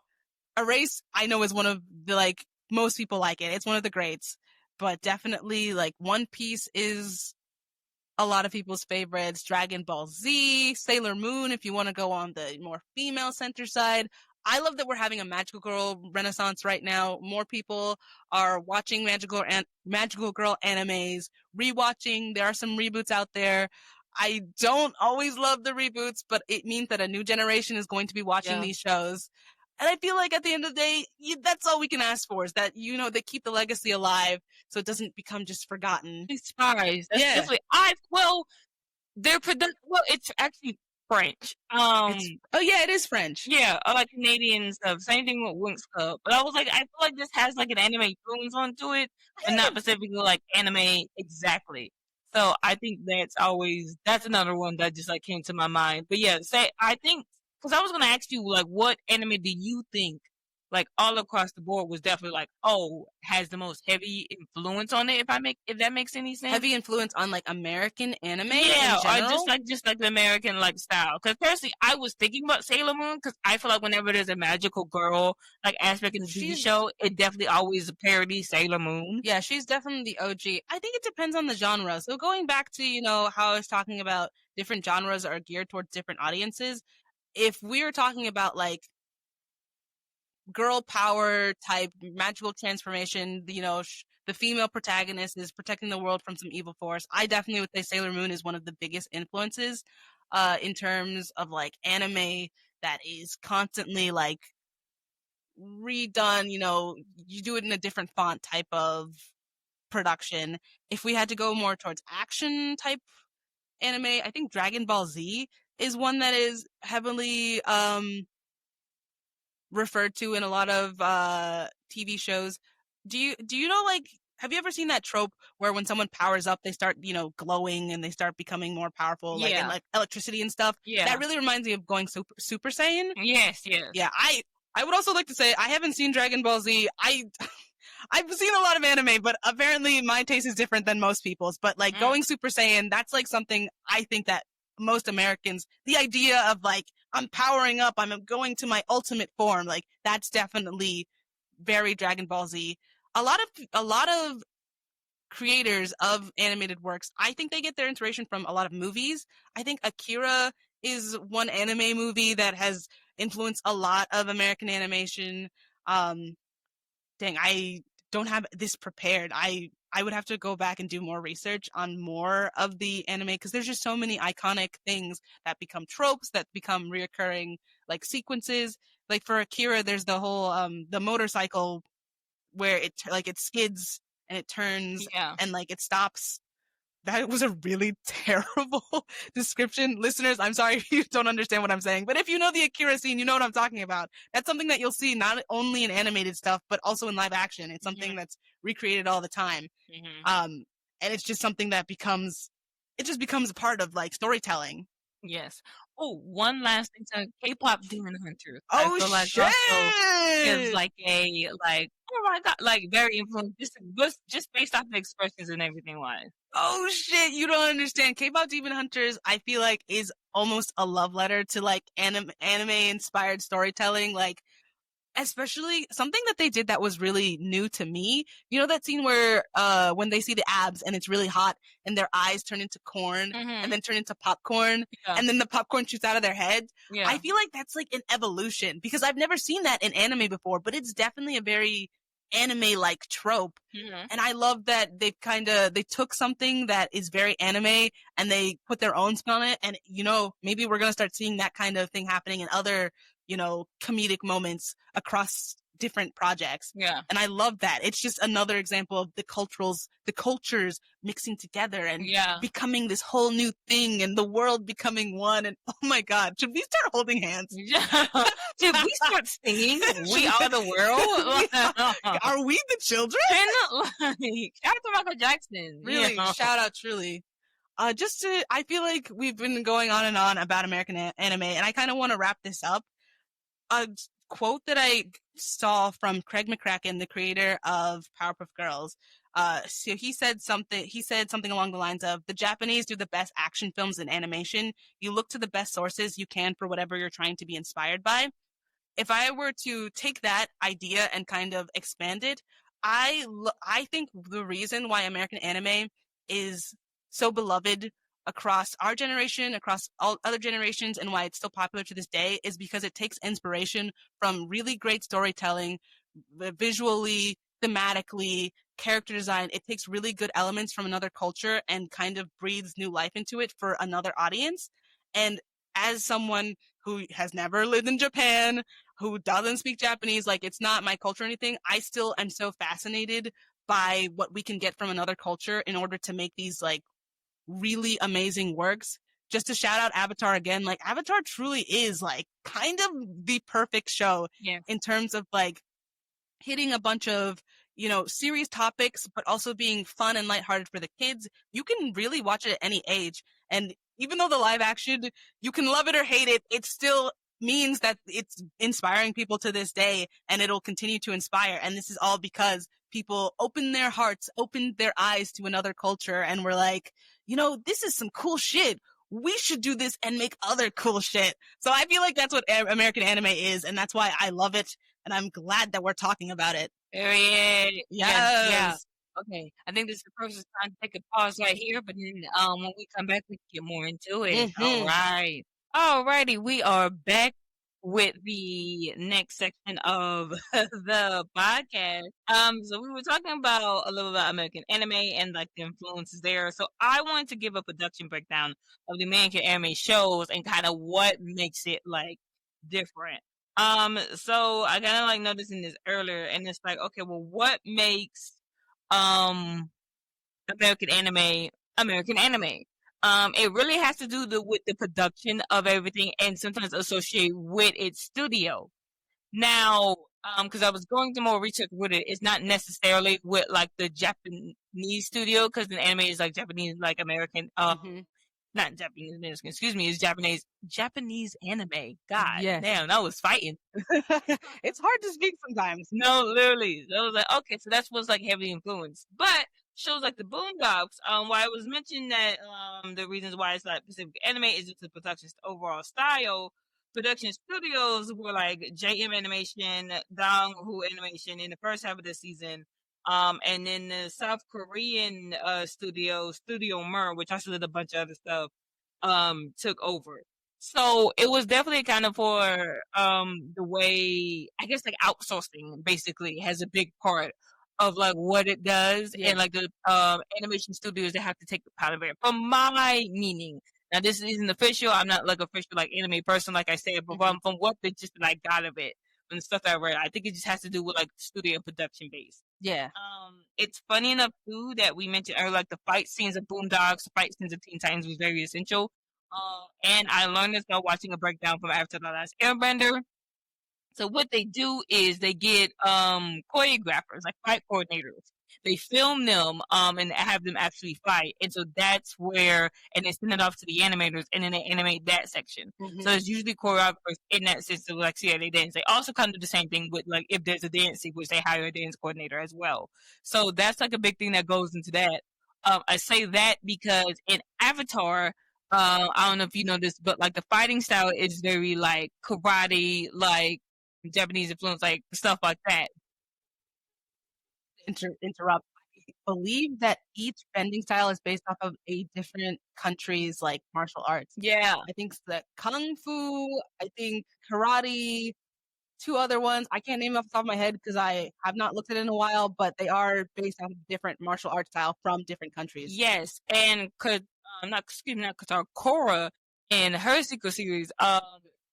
Erase, I know, is one of the, like, most people like it. It's one of the greats, but definitely like One Piece is a lot of people's favorites. Dragon Ball Z, Sailor Moon, if you want to go on the more female center side. I love that we're having a magical girl renaissance right now. More people are watching magical girl animes, rewatching. There are some reboots out there. I don't always love the reboots, but it means that a new generation is going to be watching Yeah. these shows. And I feel like at the end of the day, that's all we can ask for, is that, they keep the legacy alive so it doesn't become just forgotten. Spies. That's Yeah. definitely it's actually French. Oh yeah, it is French. Yeah, I like Canadian stuff. Same thing with Winx Club. But I was like, I feel like this has like an anime influence onto it, but not specifically like anime exactly. So I think that's another one that just like came to my mind. But yeah, I think, because I was gonna ask you like, what anime do you think like all across the board was definitely like, oh, has the most heavy influence on it? If that makes any sense. Heavy influence on like American anime Yeah, in or general. just like the American like style. Because personally, I was thinking about Sailor Moon because I feel like whenever there's a magical girl like aspect in the TV show, it definitely always parodies Sailor Moon. Yeah, she's definitely the OG. I think it depends on the genre. So going back to, how I was talking about different genres are geared towards different audiences. If we were talking about like girl power type magical transformation, the female protagonist is protecting the world from some evil force, I definitely would say Sailor Moon is one of the biggest influences in terms of like anime that is constantly like redone. You do it in a different font type of production. If we had to go more towards action type anime, I think Dragon Ball Z is one that is heavily referred to in a lot of TV shows. Do you know, like, have you ever seen that trope where when someone powers up, they start, glowing and they start becoming more powerful, like in Yeah. like electricity and stuff? Yeah. That really reminds me of going Super Saiyan. Yes, yes. Yeah, I would also like to say I haven't seen Dragon Ball Z. I've seen a lot of anime, but apparently my taste is different than most people's. But like going Super Saiyan, that's like something I think that most Americans, the idea of like, I'm powering up, I'm going to my ultimate form, like that's definitely very Dragon Ball Z. A lot of creators of animated works, I think they get their inspiration from a lot of movies. I think Akira is one anime movie that has influenced a lot of American animation. Um, Dang, I don't have this prepared. I would have to go back and do more research on more of the anime, because there's just so many iconic things that become tropes, that become reoccurring like sequences. Like for Akira, there's the whole the motorcycle where it skids and it turns Yeah. and like it stops. That was a really terrible description. Listeners, I'm sorry if you don't understand what I'm saying, but if you know the Akira scene, you know what I'm talking about. That's something that you'll see not only in animated stuff, but also in live action. It's something that's recreated all the time. And it's just something that becomes a part of like storytelling. Yes. Oh, one last thing to K-pop Demon Hunters. I Oh feel like also is shit! like a like oh my god, like very influential just based off the expressions and everything wise. Oh shit, you don't understand. K-pop Demon Hunters, I feel like, is almost a love letter to like anime inspired storytelling. Like, especially something that they did that was really new to me. You know that scene where when they see the abs and it's really hot and their eyes turn into corn and Mm-hmm. then turn into popcorn Yeah. and then the popcorn shoots out of their head. I Yeah. feel like that's like an evolution because I've never seen that in anime before, but it's definitely a very anime like trope. Mm-hmm. And I love that they took something that is very anime and they put their own spin on it. And maybe we're gonna start seeing that kind of thing happening in other comedic moments across different projects. Yeah. And I love that. It's just another example of the cultures mixing together and Yeah. becoming this whole new thing and the world becoming one. And oh my God, should we start holding hands? Yeah. Did we start singing We Are the World? Are we the children? Like, shout out to Michael Jackson. Really, shout out, truly. I feel like we've been going on and on about American anime, and I kind of want to wrap this up. A quote that I saw from Craig McCracken, the creator of Powerpuff Girls. So he said something. He said something along the lines of, "The Japanese do the best action films in animation. You look to the best sources you can for whatever you're trying to be inspired by." If I were to take that idea and kind of expand it, I think the reason why American anime is so beloved across our generation, across all other generations, and why it's still popular to this day is because it takes inspiration from really great storytelling, visually, thematically, character design. It takes really good elements from another culture and kind of breathes new life into it for another audience. And as someone who has never lived in Japan, who doesn't speak Japanese, like it's not my culture or anything, I still am so fascinated by what we can get from another culture in order to make these like really amazing works. Just to shout out Avatar again, like Avatar truly is like kind of the perfect show Yeah. in terms of like hitting a bunch of, serious topics, but also being fun and lighthearted for the kids. You can really watch it at any age. And even though the live action, you can love it or hate it, it still means that it's inspiring people to this day and it'll continue to inspire. And this is all because people opened their hearts, opened their eyes to another culture and were like, this is some cool shit. We should do this and make other cool shit. So I feel like that's what American anime is. And that's why I love it. And I'm glad that we're talking about it. Period. Yes. Yeah. Okay. I think this is the perfect time to take a pause right here, but then when we come back, we can get more into it. All right. Alrighty, we are back with the next section of the podcast. So we were talking about a little about American anime and like the influences there. So I wanted to give a production breakdown of the American anime shows and kind of what makes it like different. So I kind of like noticing this earlier, and it's like, okay, well, what makes um American anime American anime? It really has to do with the production of everything, and sometimes associate with its studio. Now, because I was going to more research with it, it's not necessarily with like the Japanese studio, because the anime is like Japanese, like American. Not Japanese American, excuse me, it's Japanese anime. God Yes. damn, that was fighting. It's hard to speak sometimes. No, literally. I was like, okay, so that's what's like heavily influenced. But shows like the Boondocks, why I was mentioning that the reasons why it's like Pacific Anime is just the production's overall style. Production studios were like JM Animation, Donghu Animation in the first half of the season. And then the South Korean Studio Mer, which also did a bunch of other stuff, took over. So it was definitely kind of for the way, I guess, like outsourcing basically has a big part of like what it does, and like the animation studios that have to take the part of it. From my meaning, now this isn't official. I'm not like official like anime person, like I said, but from what the just that I got of it, from the stuff that I read, I think it just has to do with like studio and production base. Yeah. It's funny enough too that we mentioned earlier, like the fight scenes of Boondocks, the fight scenes of Teen Titans was very essential. And I learned this by watching a breakdown from After the Last Airbender. So what they do is they get choreographers, like fight coordinators. they film them and have them actually fight, and so that's where, and they send it off to the animators, and then they animate that section. So Mhm. it's usually choreographers in that system, like, see, yeah, they dance. They also kind of do the same thing with, like, if there's a dance sequence, they hire a dance coordinator as well. So that's like a big thing that goes into that. I say that because in Avatar, I don't know if you know this, but like the fighting style is very like karate, like Japanese influence, like stuff like that. Interrupt. I believe that each bending style is based off of a different country's like martial arts. Yeah. I think that kung fu, I think karate, two other ones. I can't name off the top of my head because I have not looked at it in a while, but they are based on different martial arts style from different countries. Yes, and could not excuse me, not Qatar, Korra in her sequel series,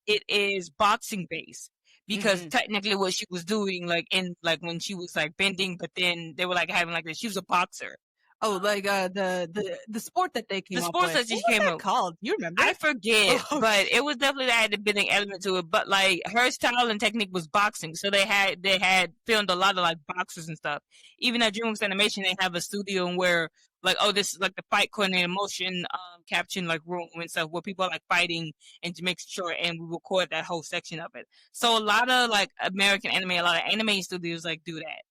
it is boxing based because Hmm. technically what she was doing, like in like when she was like bending, but then they were like having like this. She was a boxer. Oh, like the sport that they The came up sports with. that What she was came that up, called? Do you remember? I forget, Oh, but it was definitely that had a bending element to it. But like her style and technique was boxing, so they had filmed a lot of like boxers and stuff. Even at DreamWorks Animation, they have a studio where like, oh, this is like the fight coordinated motion caption like room and stuff where people are like fighting and to make sure, and we record that whole section of it. So a lot of like American anime, a lot of anime studios like do that.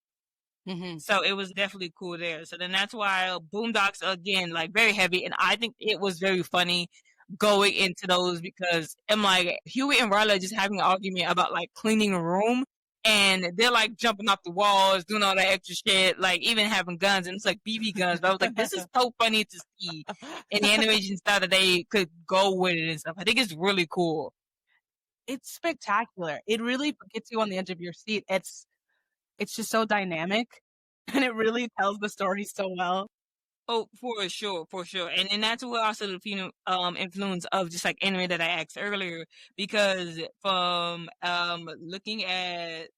hmm. So it was definitely cool there. So then that's why Boondocks again, like very heavy, and I think it was very funny going into those because I'm like Huey and Riley are just having an argument about like cleaning a room, and they're like jumping off the walls, doing all that extra shit, like even having guns, and it's like BB guns. But I was like, this is so funny to see in the animation style that they could go with it and stuff. I think it's really cool. It's spectacular. It really gets you on the edge of your seat. It's just so dynamic, and it really tells the story so well. Oh, for sure. And then that's what also the influence of just like anime that I asked earlier, because from looking at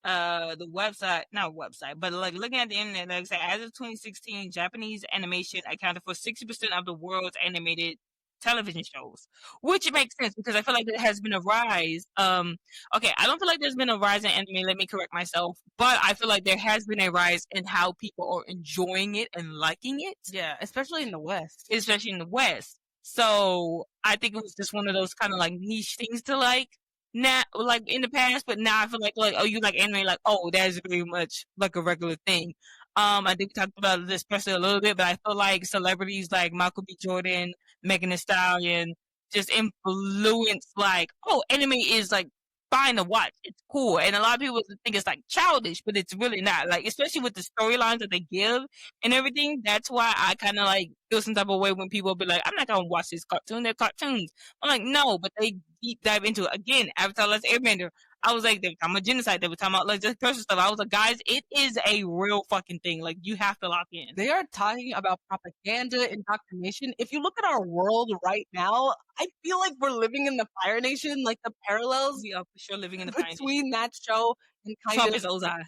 the website, not website, but like looking at the internet, like I said, as of 2016, Japanese animation accounted for 60% of the world's animated television shows, which makes sense because I feel like there has been a rise. Okay, I don't feel like there's been a rise in anime. Let me correct myself, but I feel like there has been a rise in how people are enjoying it and liking it, Yeah, especially in the West. especially in the West. So I think it was just one of those kind of like niche things to like now, like in the past, but now I feel like oh, you like anime, like oh, that's very much like a regular thing. I think we talked about this especially a little bit, but I feel like celebrities like Michael B. Jordan, Megan Thee Stallion, just influence like oh, anime is like fine to watch. It's cool, and a lot of people think it's like childish, but it's really not. Like especially with the storylines that they give and everything. That's why I kind of like feel some type of way when people be like, "I'm not gonna watch this cartoon. They're cartoons." I'm like, no, but they deep dive into it again. Avatar: Last Airbender. I was like, they were talking about genocide. They were talking about like just personal stuff. I was like, guys, it is a real fucking thing. Like you have to lock in. They are talking about propaganda, indoctrination. If you look at our world right now, I feel like we're living in the Fire Nation, like the parallels We are for sure living in the Pine Nation. between that show and kind Trump of is Ozai.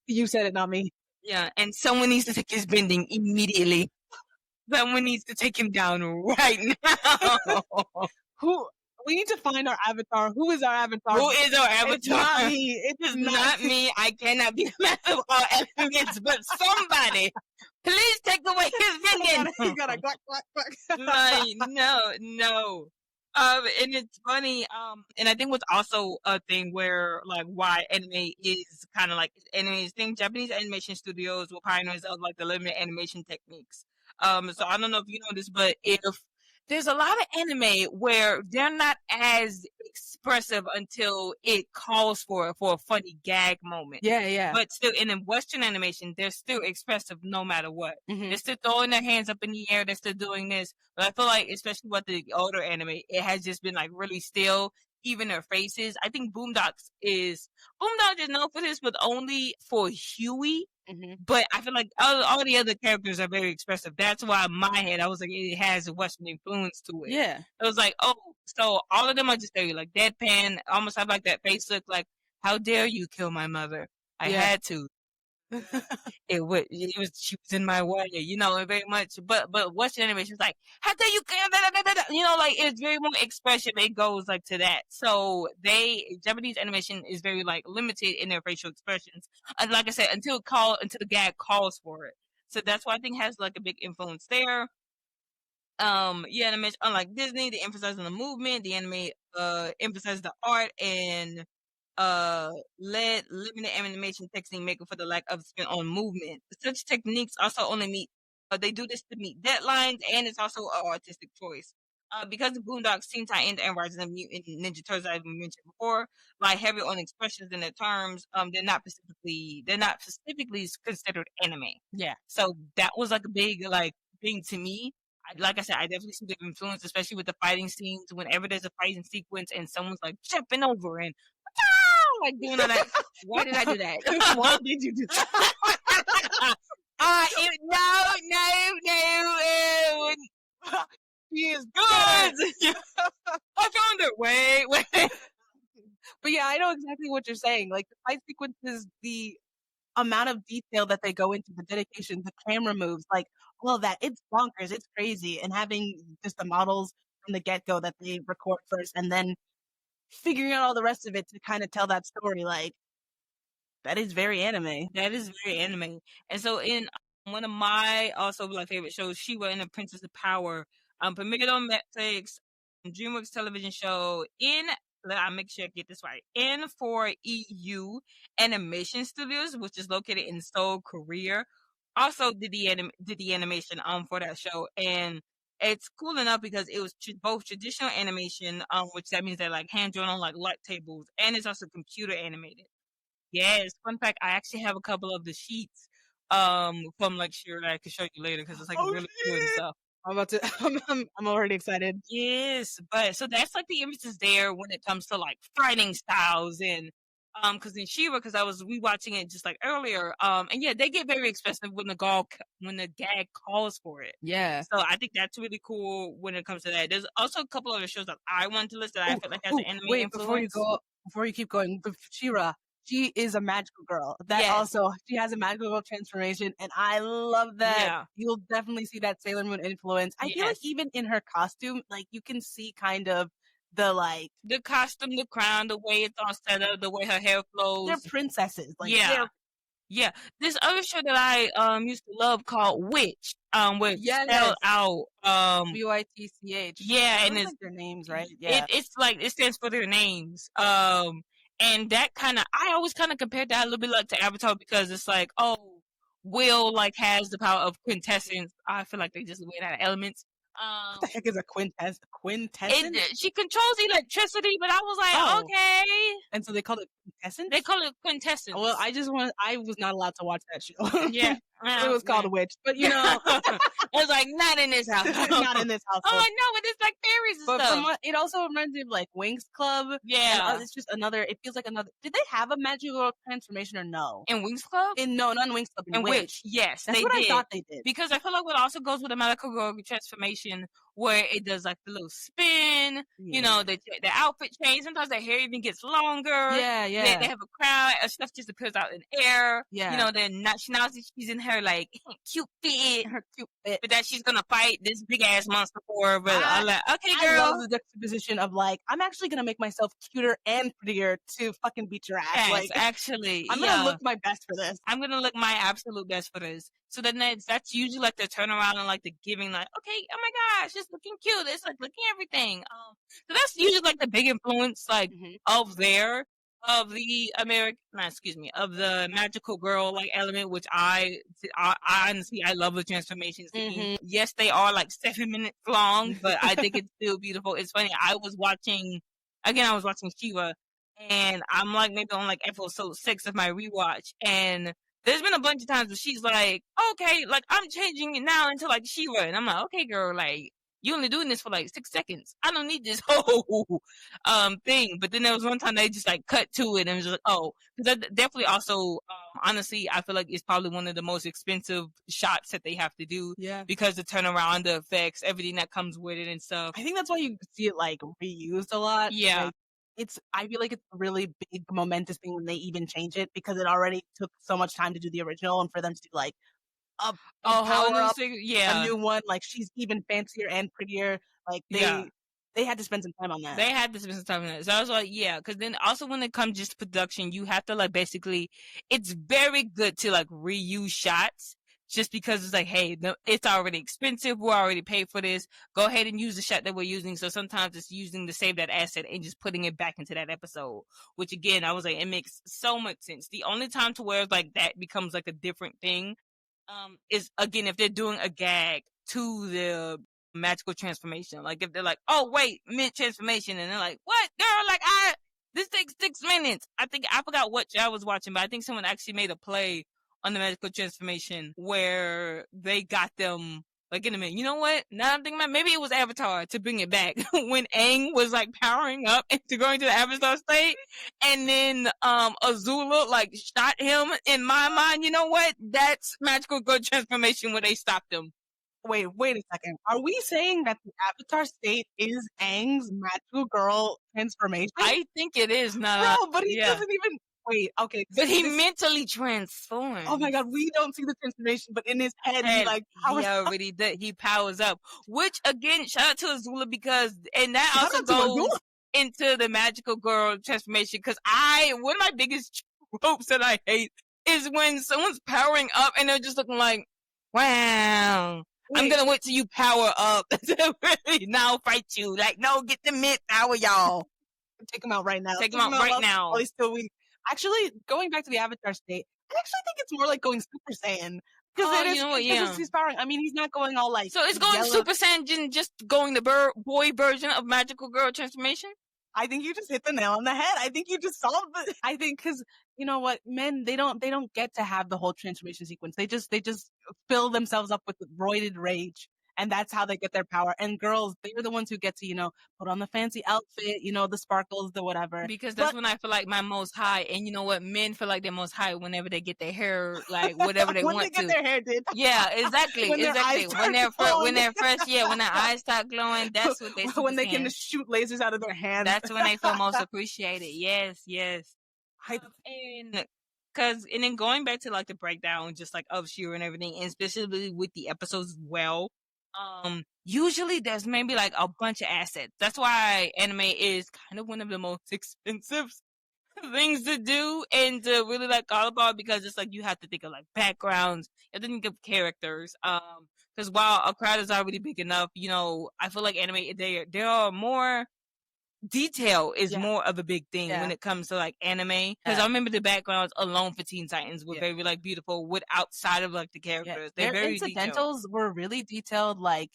you said it, not me. Yeah, and someone needs to take his bending immediately. Someone needs to take him down right now. Who we need to find our avatar. Who is our avatar? Who is our avatar? It's not me. It's not me. I cannot be the master of all elements, but somebody. Please take away his bending. You gotta quack, quack, quack. Like, no, no. And it's funny. And I think what's also a thing where like why anime is kind of like anime is thing. Japanese animation studios were pioneers of like the limited animation techniques. So I don't know if you know this, but if there's a lot of anime where they're not as expressive until it calls for a funny gag moment. Yeah, yeah. But still, in Western animation, they're still expressive no matter what. Mhm. They're still throwing their hands up in the air. They're still doing this. But I feel like, especially with the older anime, it has just been like really still. Even their faces. I think Boondocks is known for this, but only for Huey. Mhm. But I feel like all the other characters are very expressive. That's why in my head I was like, it has a Western influence to it. Yeah. It was like, oh, so all of them are just very like deadpan, almost have like that face look like, how dare you kill my mother? I Yeah. had to. She was in my way, very much. But watching animation is like, how dare you, da, da, da, da, like it's very more expression. It goes like to that. So Japanese animation is very like limited in their facial expressions. And like I said, until the gag calls for it. So that's why I think has like a big influence there. Yeah, animation, unlike Disney, they emphasize on the movement. The anime emphasizes the art and led limited animation technique making for the lack of spin on movement. Such techniques also only meet they do this to meet deadlines, and it's also an artistic choice. Because the Boondocks, Teen Titans, and Rise of the Mutant Ninja Turtles, I've mentioned before, rely heavy on expressions in their terms. They're not specifically considered anime. Yeah. So that was like a big like thing to me. Like I said, I definitely see the influence, especially with the fighting scenes. Whenever there's a fighting sequence and someone's like jumping over and like doing all that. Why did I do that? Why did you do that? No. She is good. I found her. Wait. But yeah, I know exactly what you're saying. Like the fight sequences, the amount of detail that they go into, the dedication, the camera moves, like all of that, it's bonkers, it's crazy. And having just the models from the get-go that they record first and then figuring out all the rest of it to kind of tell that story, like that is very anime. That is very anime. And so in one of my also like favorite shows, She-Ra and the Princess of Power, premiered on Netflix, DreamWorks television show I'll make sure I get this right. N4EU Animation Studios, which is located in Seoul, Korea, also did the animation for that show. And it's cool enough because it was both traditional animation, which that means they're like hand drawn on like light tables, and it's also computer animated. Yes, fun fact, I actually have a couple of the sheets from like Shira that I can show you later because it's like really cool and stuff. I'm about to I'm already excited. Yes, but so that's like the emphasis there when it comes to like fighting styles and because in Shira, because I was rewatching it just like earlier, and yeah, they get very expressive when the gag calls for it. Yeah. So I think that's really cool when it comes to that. There's also a couple other shows that I want to list that I feel like has an anime influence. Before you keep going, Shira, she is a magical girl. That Yes. also, she has a magical girl transformation, and I love that. Yeah. You'll definitely see that Sailor Moon influence. I feel like Yes. even in her costume, like you can see kind of the costume, the crown, the way it's all set up, the way her hair flows. They're princesses. Like yeah. Yeah. This other show that I used to love called Witch, which spelled out WITCH. Yeah, and it's like their names, right? Yeah. It's like it stands for their names. And that I always compared that a little bit like to Avatar because it's like, oh, Will like has the power of quintessence. I feel like they just went out of elements. What the heck is a quintessence? She controls electricity, but I was like, okay. And so they call it quintessence? They call it quintessence. Well, I was not allowed to watch that show. Yeah. It was called Witch, but you know. I was like, not in this house. Not in this house. Oh, I know, but it's like fairies and stuff. It also reminds me of like Winx Club. Yeah. It's just it feels like another. Did they have a magical transformation or no? In Winx Club? No, not in Winx Club. In Witch. Yes, that's what I thought they did. Because I feel like what also goes with a magical girl transformation where it does like the little spin, you know, the outfit change. Sometimes their hair even gets longer. Yeah. They have a crown. Stuff just appears out in air. Yeah. You know, then she's in her like cute fit. Her cute fit. But that she's gonna fight this big ass monster for her. But I'm like, okay, girl. I love the juxtaposition of like, I'm actually gonna make myself cuter and prettier to fucking beat your ass. Yes, like, actually, I'm gonna look my best for this. I'm gonna look my absolute best for this. So then that's usually like the turnaround and like the giving, like, okay, oh my gosh, it's looking cute. It's like looking everything. So that's usually like the big influence, like of the magical girl like element, which I honestly I love the transformation scene. Yes, they are like 7 minutes long, but I think it's still beautiful. It's funny. I was watching Shiva, and I'm like maybe on like episode 6 of my rewatch, and there's been a bunch of times where she's like, okay, like I'm changing it now into like Shiva, and I'm like, okay, girl, like you only doing this for like 6 seconds. I don't need this whole thing. But then there was one time they just like cut to it and was just like, oh, because that definitely also, honestly, I feel like it's probably one of the most expensive shots that they have to do. Yeah. Because the turnaround, the effects, everything that comes with it and stuff. I think that's why you see it like reused a lot. Yeah. Like, I feel like it's a really big momentous thing when they even change it because it already took so much time to do the original and for them to do like a A whole power new up, thing, a yeah, new one, like she's even fancier and prettier. Like yeah. they had to spend some time on that. They had to spend some time on that. So I was like, yeah, because then also when it comes just to production, you have to like basically, it's very good to like reuse shots just because it's like, hey, it's already expensive. We already paid for this. Go ahead and use the shot that we're using. So sometimes it's using to save that asset and just putting it back into that episode, which again, I was like, it makes so much sense. The only time to where like that becomes like a different thing is again if they're doing a gag to the magical transformation. Like if they're like, oh wait, mid transformation, and they're like, what, girl? Like this takes 6 minutes. I think I forgot what I was watching, but I think someone actually made a play on the magical transformation where they got them. Like in a minute, you know what? Now I'm thinking about maybe it was Avatar to bring it back when Aang was like powering up into going to the Avatar state, and then Azula like shot him. In my mind, you know what? That's magical good transformation where they stopped him. Wait a second. Are we saying that the Avatar state is Aang's magical girl transformation? I think it is Bro, not. but he Yeah. doesn't even wait. Okay, But he this. mentally transforms. Oh my god, we don't see the transformation, but in his head, he And like he powers up. already did. He powers up. Which again, shout out to Azula because, and that Shout also out to Azula. goes into the magical girl transformation. Because one of my biggest tropes that I hate is when someone's powering up and they're just looking like, wow. I'm gonna wait till you power up to really now fight you. Like, no, get the mid power, y'all. Take him out right now. Take him out right now. While he's still weak. Actually, going back to the Avatar state, I actually think it's more like going Super Saiyan. Because you know what, yeah. he's powering. I mean, he's not going all like. So it's going yellow. Super Saiyan, just going the boy version of magical girl transformation? I think you just hit the nail on the head. I think you just solved it. I think because you know what, men they don't get to have the whole transformation sequence. They just fill themselves up with roided rage, and that's how they get their power. And girls, they're the ones who get to put on the fancy outfit, the sparkles, the whatever. Because that's when I feel like my most high. And you know what, men feel like they're most high whenever they get their hair like whatever they when want they get their hair did. Yeah, exactly, when exactly. When they're fresh, yeah, when their eyes start glowing, that's what they. When they can shoot lasers out of their hands, that's when they feel most appreciated. Yes, yes. And then going back to like the breakdown, just like of Shira and everything, and specifically with the episodes as well. Usually there's maybe like a bunch of assets. That's why anime is kind of one of the most expensive things to do and to really like all about because it's like you have to think of like backgrounds, you have to think of characters. Because while a crowd is already big enough, I feel like anime there are more detail is more of a big thing when it comes to like anime. Because I remember the backgrounds alone for Teen Titans were very like beautiful with outside of like the characters. They're Their very incidentals detailed. were really detailed. Like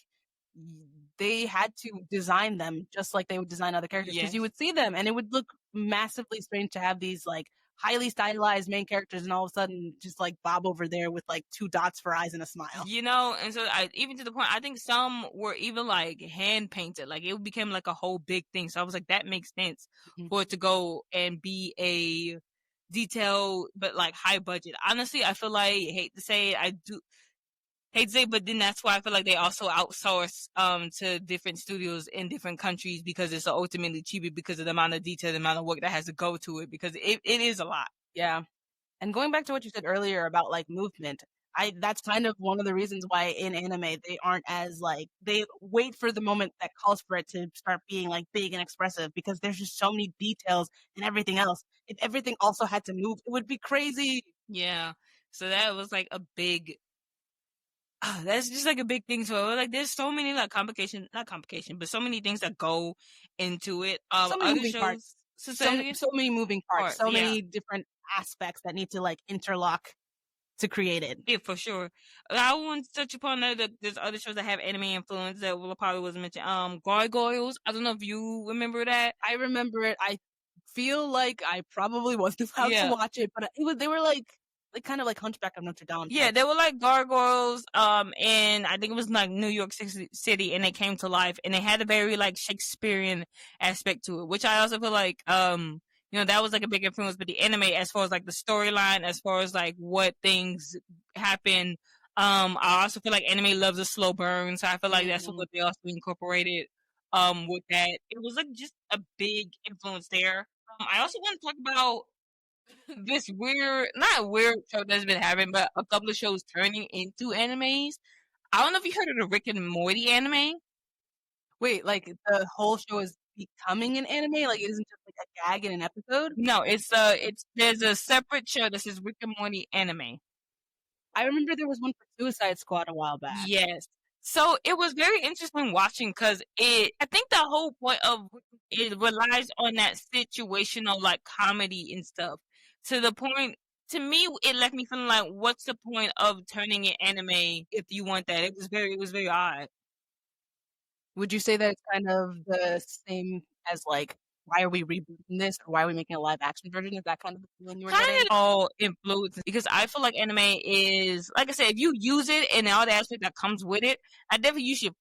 they had to design them just like they would design other characters because you would see them and it would look massively strange to have these like highly stylized main characters and all of a sudden just like Bob over there with like 2 dots for eyes and a smile. And so even to the point, I think some were even like hand painted. Like it became like a whole big thing. So I was like, that makes sense for it to go and be a detailed but like high budget. Honestly, I feel like hate to say it, but then that's why I feel like they also outsource to different studios in different countries because it's ultimately cheaper because of the amount of detail, the amount of work that has to go to it because it is a lot. Yeah. And going back to what you said earlier about like movement, that's kind of one of the reasons why in anime they aren't as like they wait for the moment that calls for it to start being like big and expressive because there's just so many details and everything else. If everything also had to move, it would be crazy. Yeah. So that was like a big that's just like a big thing. So like there's so many like not complication, but so many things that go into it. So many moving parts. So many moving parts. So many different aspects that need to like interlock to create it. Yeah, for sure. I want to touch upon that. There's other shows that have anime influence that probably wasn't mentioned. Gargoyles. I don't know if you remember that. I remember it. I feel like I probably wasn't allowed to watch it, but they were like kind of like Hunchback of Notre Dame. Yeah, they were like gargoyles. And I think it was like New York City, and they came to life, and they had a very like Shakespearean aspect to it, which I also feel like that was like a big influence. But the anime, as far as like the storyline, as far as like what things happen, I also feel like anime loves a slow burn, so I feel like that's what they also incorporated. with that. It was like just a big influence there. I also want to talk about this weird, not weird show that's been happening, but a couple of shows turning into animes. I don't know if you heard of the Rick and Morty anime. Wait, like the whole show is becoming an anime? Like it isn't just like a gag in an episode? No, it's there's a separate show that says Rick and Morty anime. I remember there was one for Suicide Squad a while back. Yes. So it was very interesting watching because I think the whole point of it relies on that situational like comedy and stuff. To the point, to me, it left me feeling like, what's the point of turning it anime if you want that? It was very odd. Would you say that it's kind of the same as like why are we rebooting this or why are we making a live action version? Is that kind of the feeling you were Kind getting? of all influences because I feel like anime is, like I said, if you use it and all the aspect that comes with it, I definitely you should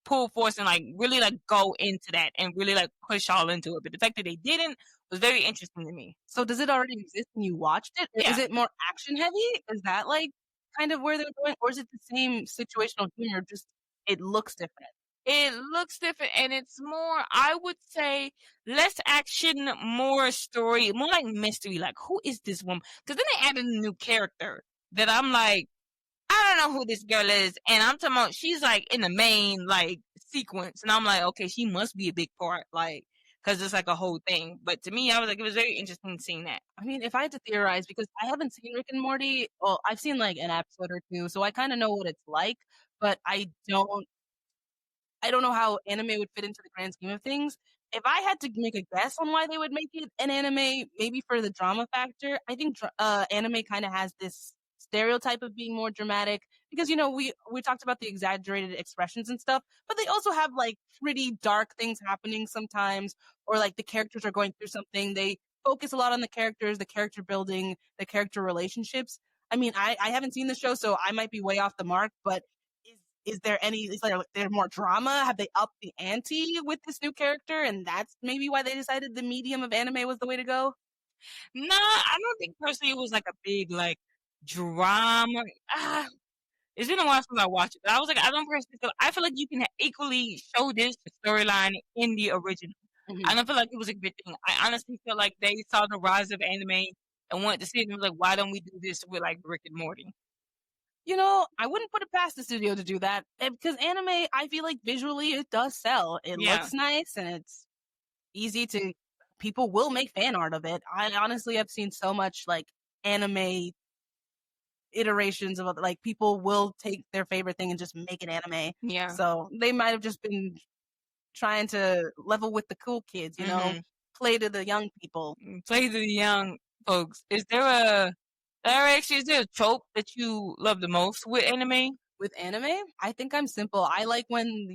pull force and like really like go into that and really like push all into it. But the fact that they didn't was very interesting to me. So does it already exist when you watched it? Or Yeah. is it more action heavy? Is that like kind of where they're going? Or is it the same situational humor, just it looks different? It looks different and it's more, I would say, less action, more story, more like mystery. Like, who is this woman? Because then they added a new character that I'm like, I don't know who this girl is. And I'm talking about, she's like in the main like sequence. And I'm like, okay, she must be a big part. Like, because it's like a whole thing. But to me, I was like, it was very interesting seeing that. I mean, if I had to theorize, because I haven't seen Rick and Morty, well, I've seen like an episode or two, so I kind of know what it's like, but I don't know how anime would fit into the grand scheme of things. If I had to make a guess on why they would make it an anime, maybe for the drama factor, I think anime kind of has this stereotype of being more dramatic because we talked about the exaggerated expressions and stuff, but they also have like pretty dark things happening sometimes, or like the characters are going through something. They focus a lot on the characters, the character building, the character relationships. I mean, I haven't seen the show, so I might be way off the mark, but is there more drama? Have they upped the ante with this new character? And that's maybe why they decided the medium of anime was the way to go? No, I don't think personally it was like a big like drama. It's been a while since I watched it. But I was like, I don't personally feel. I feel like you can equally show this storyline in the original. I Mhm. don't feel like it was a good thing. I honestly feel like they saw the rise of anime and wanted to see it and was like, why don't we do this with like Rick and Morty? I wouldn't put it past the studio to do that because anime, I feel like visually it does sell. It Yeah. looks nice and it's easy to, people will make fan art of it. I honestly have seen so much like anime iterations of like people will take their favorite thing and just make an anime. Yeah. So they might have just been trying to level with the cool kids, play to the young people. Play to the young folks. Is there a trope that you love the most with anime? With anime, I think I'm simple. I like when,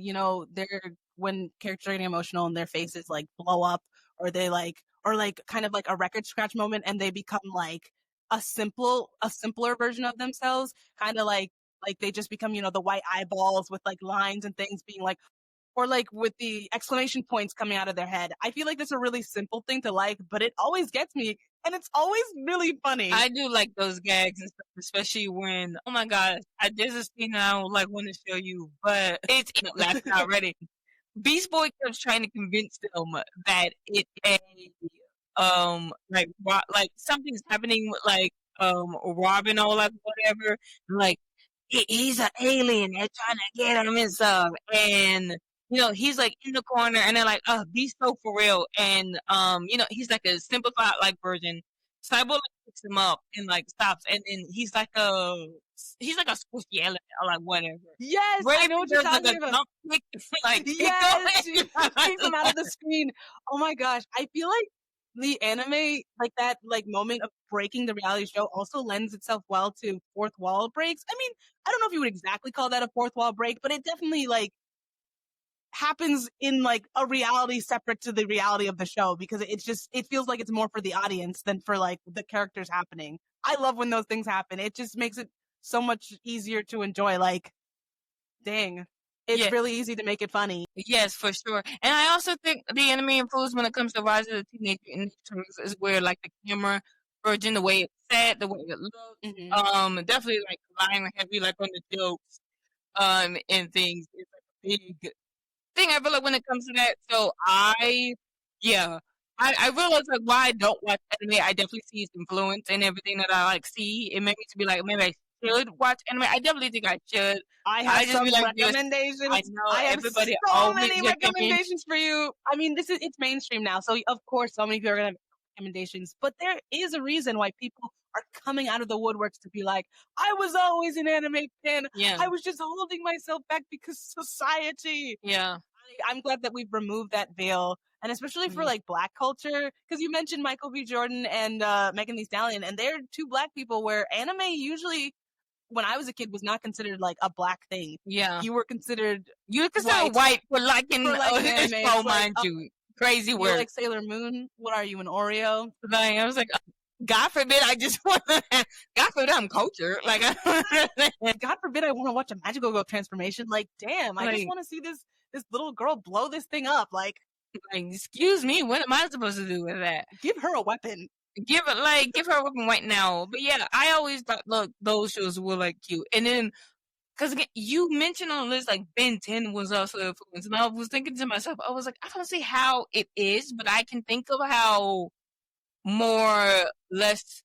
when characters are getting emotional and their faces like blow up or they like, or like kind of like a record scratch moment and they become like a simpler version of themselves. Kind of like they just become, the white eyeballs with like lines and things being like, or like with the exclamation points coming out of their head. I feel like that's a really simple thing to like, but it always gets me and it's always really funny. I do like those gags and stuff, especially when, oh my god, there's a scene that I would like want to show you, but it's laughing already. Beast Boy kept trying to convince them that it a like something's happening with like Robin or like whatever, like he's an alien. They're trying to get him and stuff. And, he's like in the corner and they're like, oh, be so for real. And, he's like a simplified like version. Cyborg like, picks him up and like stops. And then he's like a squishy element or like whatever. Yes, Right, I know what you're there's like talking a about. jump kick, like Yes, she kicks him out of the screen. Oh my gosh, I feel like the anime, like that, like moment of breaking the reality show, also lends itself well to fourth wall breaks. I mean, I don't know if you would exactly call that a fourth wall break, but it definitely like happens in like a reality separate to the reality of the show because it feels like it's more for the audience than for like the characters happening. I love when those things happen. It just makes it so much easier to enjoy. Like, dang, it's really easy to make it funny. Yes, for sure. And I also think the anime influence when it comes to Rise of the Teenage Mutant Ninja Turtles is where like the camera virgin, the way it's set, the way it looks, definitely like line heavy, like on the jokes, and things. It's like a big thing I feel like when it comes to that, so yeah, I realize like why I don't watch anime. I definitely see its influence in everything that I like see. It made me to be like maybe I should watch anime. I definitely think I should. I have I just be some like this. I recommendations. know I have everybody so always many recommends. recommendations for you. I mean, it's mainstream now, so of course, so many people are gonna have recommendations. But there is a reason why people are coming out of the woodworks to be like, "I was always an anime fan. Yeah, I was just holding myself back because society." yeah, I'm glad that we've removed that veil, and especially for mm, like Black culture, because you mentioned Michael B. Jordan and Megan Thee Stallion, and they're two Black people where anime usually when I was a kid was not considered like a black thing. yeah. You were considered You're considered white white for liking for liking anime. this show, It's like, mind you. Crazy you work. like Sailor Moon? What are you, an Oreo? Like, I was like, God forbid, I just want to. God forbid, I'm culture. Like, God forbid I want to watch a magical girl transformation. Like, damn, I just like, want to see this little girl blow this thing up. Like, excuse me, what am I supposed to do with that? give her a weapon. Give her a weapon right now. But yeah, I always thought, look, those shows were like cute. And then, because again, you mentioned on the list like Ben 10 was also an influence, and I was thinking to myself, I was like, I don't see how it is, but I can think of how more less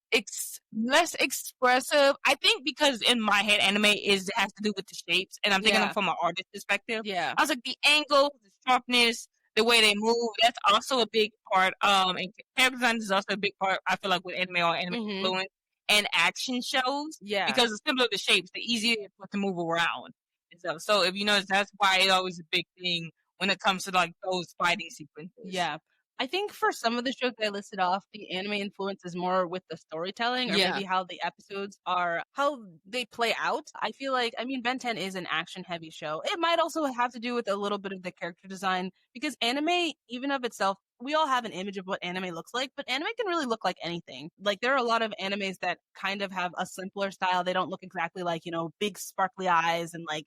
expressive. I think because in my head, anime has to do with the shapes, and I'm thinking Yeah, from an artist perspective. yeah. I was like the angle, the sharpness, the way they move. That's also a big part. And character design is also a big part. I feel like with anime or anime Mm-hmm. influence and action shows Yeah. because the simpler the shapes, the easier it is to move around. And stuff. So if you notice, that's why it's always a big thing when it comes to like those fighting sequences. Yeah. I think for some of the shows I listed off, the anime influence is more with the storytelling or Yeah, maybe how the episodes are, how they play out. I feel like, I mean, Ben 10 is an action heavy show. It might also have to do with a little bit of the character design because anime, even of itself, we all have an image of what anime looks like, but anime can really look like anything. Like, there are a lot of animes that kind of have a simpler style. They don't look exactly like, big sparkly eyes and like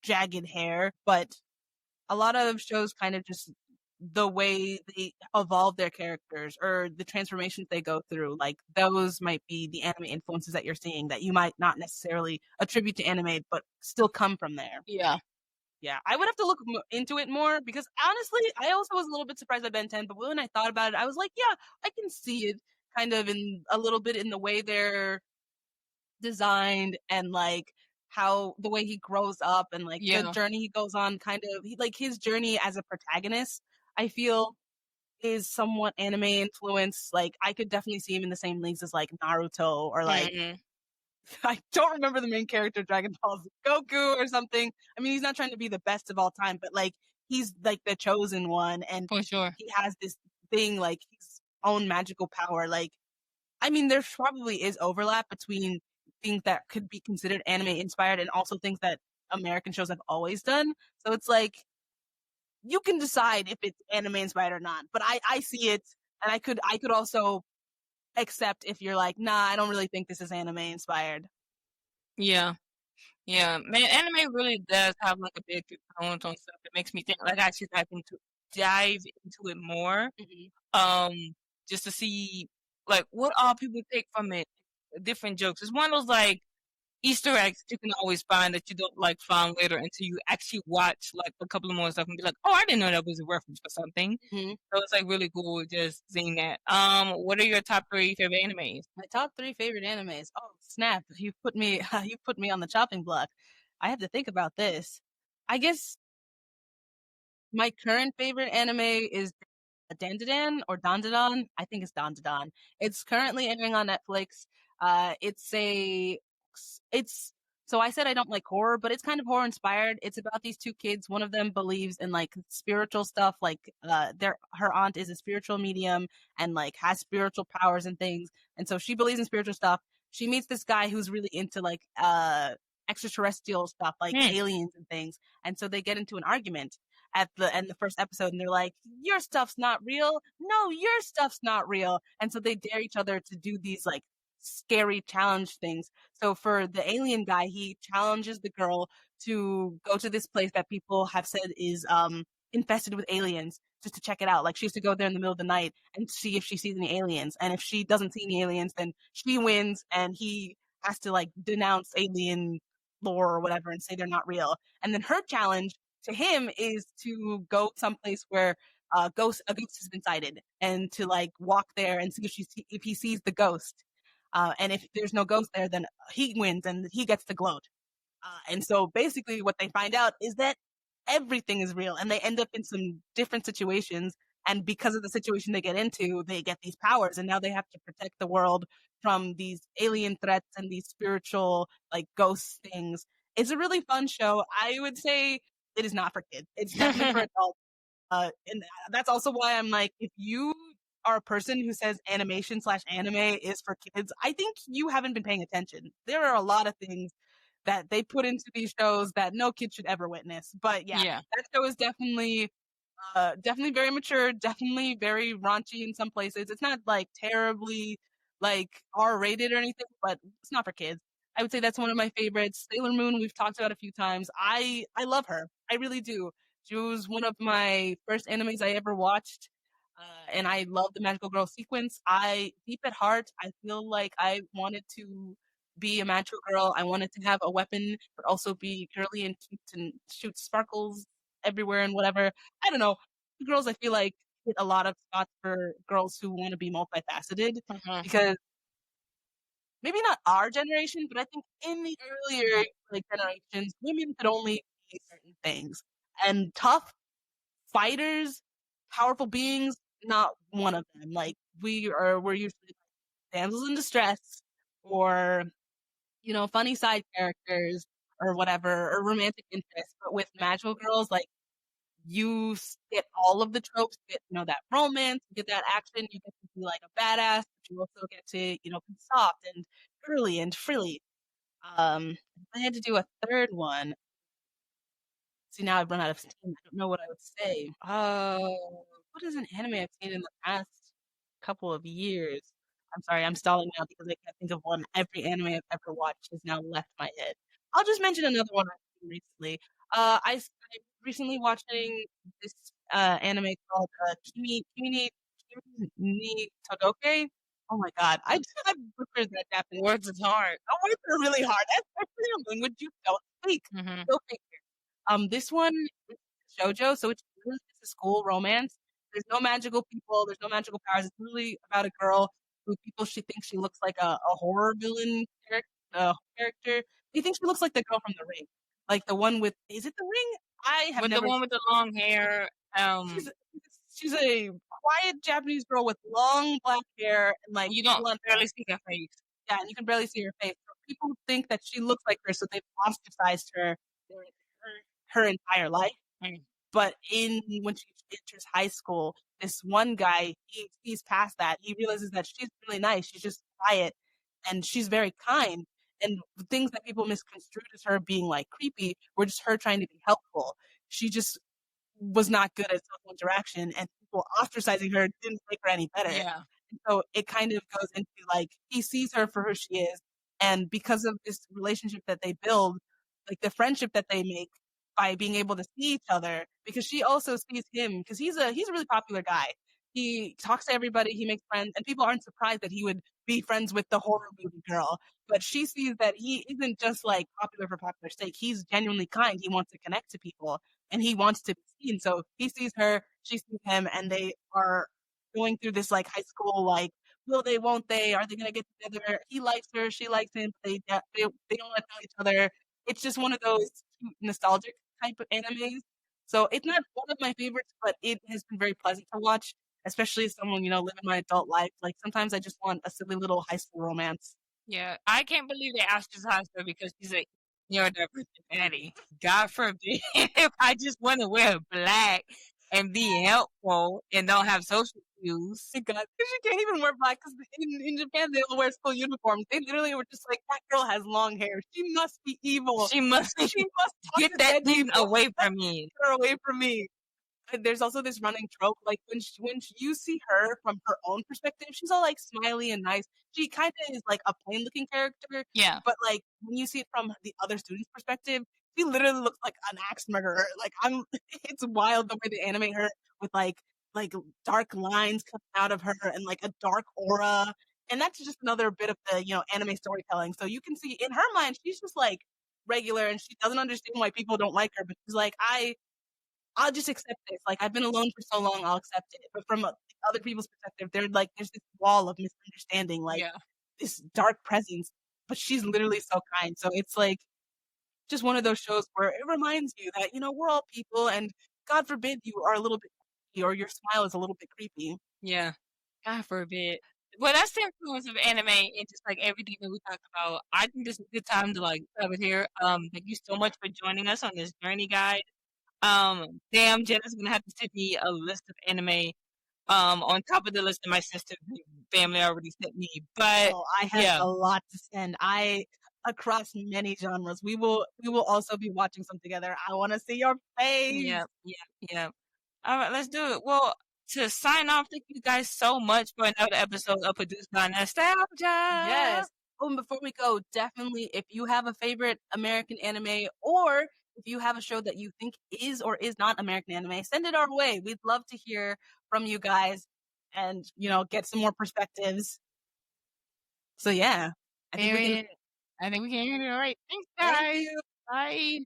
jagged hair, but a lot of shows kind of just the way they evolve their characters or the transformations they go through, like those might be the anime influences that you're seeing that you might not necessarily attribute to anime, but still come from there. yeah, Yeah, I would have to look into it more because honestly, I also was a little bit surprised by Ben 10, but when I thought about it, I was like, yeah, I can see it kind of in a little bit in the way they're designed and like how the way he grows up and like the yeah. journey he goes on like his journey as a protagonist I feel is somewhat anime influence. Like I could definitely see him in the same leagues as like Naruto or like Mm-mm. I don't remember the main character Dragon Ball Z, Goku or something. I mean he's not trying to be the best of all time but like he's like the chosen one and For sure. he has this thing like his own magical power like I mean, there probably is overlap between things that could be considered anime inspired and also things that American shows have always done. So it's like you can decide if it's anime inspired or not. But I see it and I could also accept if you're like, nah, I don't really think this is anime inspired. Yeah. Yeah. Man, anime really does have like a big influence on stuff. It makes me think like I should dive into it more. Hmm. Um, just to see like what all people take from it. Different jokes. It's one of those like Easter eggs that you can always find that you don't like find later until you actually watch like a couple of more stuff and be like, oh, I didn't know that was a reference for something. Hmm. So it's like really cool just seeing that. What are your top three favorite animes? My top three favorite animes. Oh snap! You put me you put me on the chopping block. I have to think about this. I guess my current favorite anime is Dandadan or Dandadan. I think it's Dandadan. It's currently airing on Netflix. It's so I said I don't like horror, but it's kind of horror inspired. It's about these two kids. One of them believes in like spiritual stuff, like their her aunt is a spiritual medium and like has spiritual powers and things. And so she believes in spiritual stuff. She meets this guy who's really into like extraterrestrial stuff, like Hmm, aliens and things. And so they get into an argument at the end of the first episode and they're like, your stuff's not real. No, your stuff's not real. And so they dare each other to do these like scary challenge things. So for the alien guy, he challenges the girl to go to this place that people have said is infested with aliens just to check it out. Like she has to go there in the middle of the night and see if she sees any aliens. And if she doesn't see any aliens, then she wins and he has to like denounce alien lore or whatever and say they're not real. And then her challenge to him is to go someplace where a ghost has been sighted, and to like walk there and see if he sees the ghost. And if there's no ghost there, then he wins and he gets to gloat. And so basically, what they find out is that everything is real, and they end up in some different situations. And because of the situation they get into, they get these powers, and now they have to protect the world from these alien threats and these spiritual, like ghost things. It's a really fun show. I would say it is not for kids. It's definitely for adults. And that's also why I'm like, if you are a person who says animation slash anime is for kids, I think you haven't been paying attention. There are a lot of things that they put into these shows that no kid should ever witness. But yeah, Yeah. that show is definitely very mature, definitely very raunchy in some places. It's not like terribly like R-rated or anything, but it's not for kids. I would say that's one of my favorites. Sailor Moon, we've talked about a few times. I love her. I really do. She was one of my first animes I ever watched. And I love the magical girl sequence. Deep at heart, I feel like I wanted to be a magical girl. I wanted to have a weapon, but also be girly and cute and shoot sparkles everywhere and whatever. I don't know. Girls, I feel like hit a lot of spots for girls who want to be multifaceted, Mhm. because maybe not our generation, but I think in the earlier like generations, women could only be certain things. And tough fighters, powerful beings, not one of them. Like we're usually damsels in distress, or funny side characters or whatever, or romantic interest. But with magical girls, like get all of the tropes, you get that romance, you get that action, you get to be like a badass, but you also get to be soft and girly and frilly. If I had to do a third one, see, now I've run out of steam. I don't know what I would say. What is an anime I've seen in the past couple of years? I'm sorry, I'm stalling now because I can't think of one. Every anime I've ever watched has now left my head. I'll just mention another one I've seen recently. I recently watching this anime called Kimi ni Todoke. Oh my god, I butchered that Japanese. Words is hard. Oh, words are really hard. That's a language you don't speak. Mhm. Go figure. This one is shoujo, so it's a school romance. There's no magical people. There's no magical powers. It's really about a girl who people she thinks she looks like a horror villain character. They think she looks like the girl from The Ring, like the one with. Is it The Ring? I have With the never. one with the long hair, She's she's a quiet Japanese girl with long black hair and like you don't blunt barely see her face. yeah, and you can barely see her face. So people think that she looks like her, so they've ostracized her entire life. Mm. But when she enters high school, this one guy, he sees past that. He realizes that she's really nice. She's just quiet, and she's very kind. And the things that people misconstrued as her being like creepy were just her trying to be helpful. She just was not good at social interaction, and people ostracizing her didn't make her any better. Yeah. And so it kind of goes into like he sees her for who she is, and because of this relationship that they build, like the friendship that they make by being able to see each other, because she also sees him because he's a really popular guy. He talks to everybody, he makes friends, and people aren't surprised that he would be friends with the horror movie girl. But she sees that he isn't just like popular for popular sake. He's genuinely kind. He wants to connect to people and he wants to be seen. So he sees her, she sees him, and they are going through this like high school like will they, won't they, are they gonna get together? He likes her, she likes him. They don't want to tell each other. It's just one of those cute, nostalgic type of animes. So it's not one of my favorites, but it has been very pleasant to watch, especially as someone living my adult life. Like sometimes I just want a silly little high school romance. Yeah. I can't believe they ostracized her because she's a neurodivergent Annie. God forbid if I just want to wear black and be helpful and don't have social cues. My God, because she can't even wear black. Because in Japan they all wear school uniforms. They literally were just like, that girl has long hair. She must be evil. She must She must talk get to that dead thing people. away from me. Get her away from me. And there's also this running trope, like you see her from her own perspective, she's all like smiley and nice. She kind of is like a plain looking character, Yeah. but like when you see it from the other student's perspective, she literally looks like an axe murderer. Like it's wild the way they animate her with like dark lines coming out of her and like a dark aura. And that's just another bit of the anime storytelling. So you can see in her mind, she's just like regular and she doesn't understand why people don't like her, but she's like, I'll just accept this. Like, I've been alone for so long, I'll accept it. But from other people's perspective, they're like, there's this wall of misunderstanding, like Yeah. this dark presence, but she's literally so kind. So it's like just one of those shows where it reminds you that, we're all people and God forbid you are a little bit creepy or your smile is a little bit creepy. Yeah. God forbid. Well, that's the influence of anime and just like everything that we talked about. I think this is a good time to like stop it here. Thank you so much for joining us on this journey guide. Damn, Jenna's gonna have to send me a list of anime on top of the list that my sister's family already sent me. But Oh, I have yeah, a lot to send. I across many genres. We will also be watching some together. I want to see your face. yeah, yeah, yeah. All right, let's do it. Well, to sign off, thank you guys so much for another episode of Produced by Nostalgia. Yes. Oh, and before we go, definitely if you have a favorite American anime or if you have a show that you think is or is not American anime, send it our way. We'd love to hear from you guys and, get some more perspectives. So yeah, I think we can Period. I think we can end it. All right. Thanks, thank guys. you. Bye.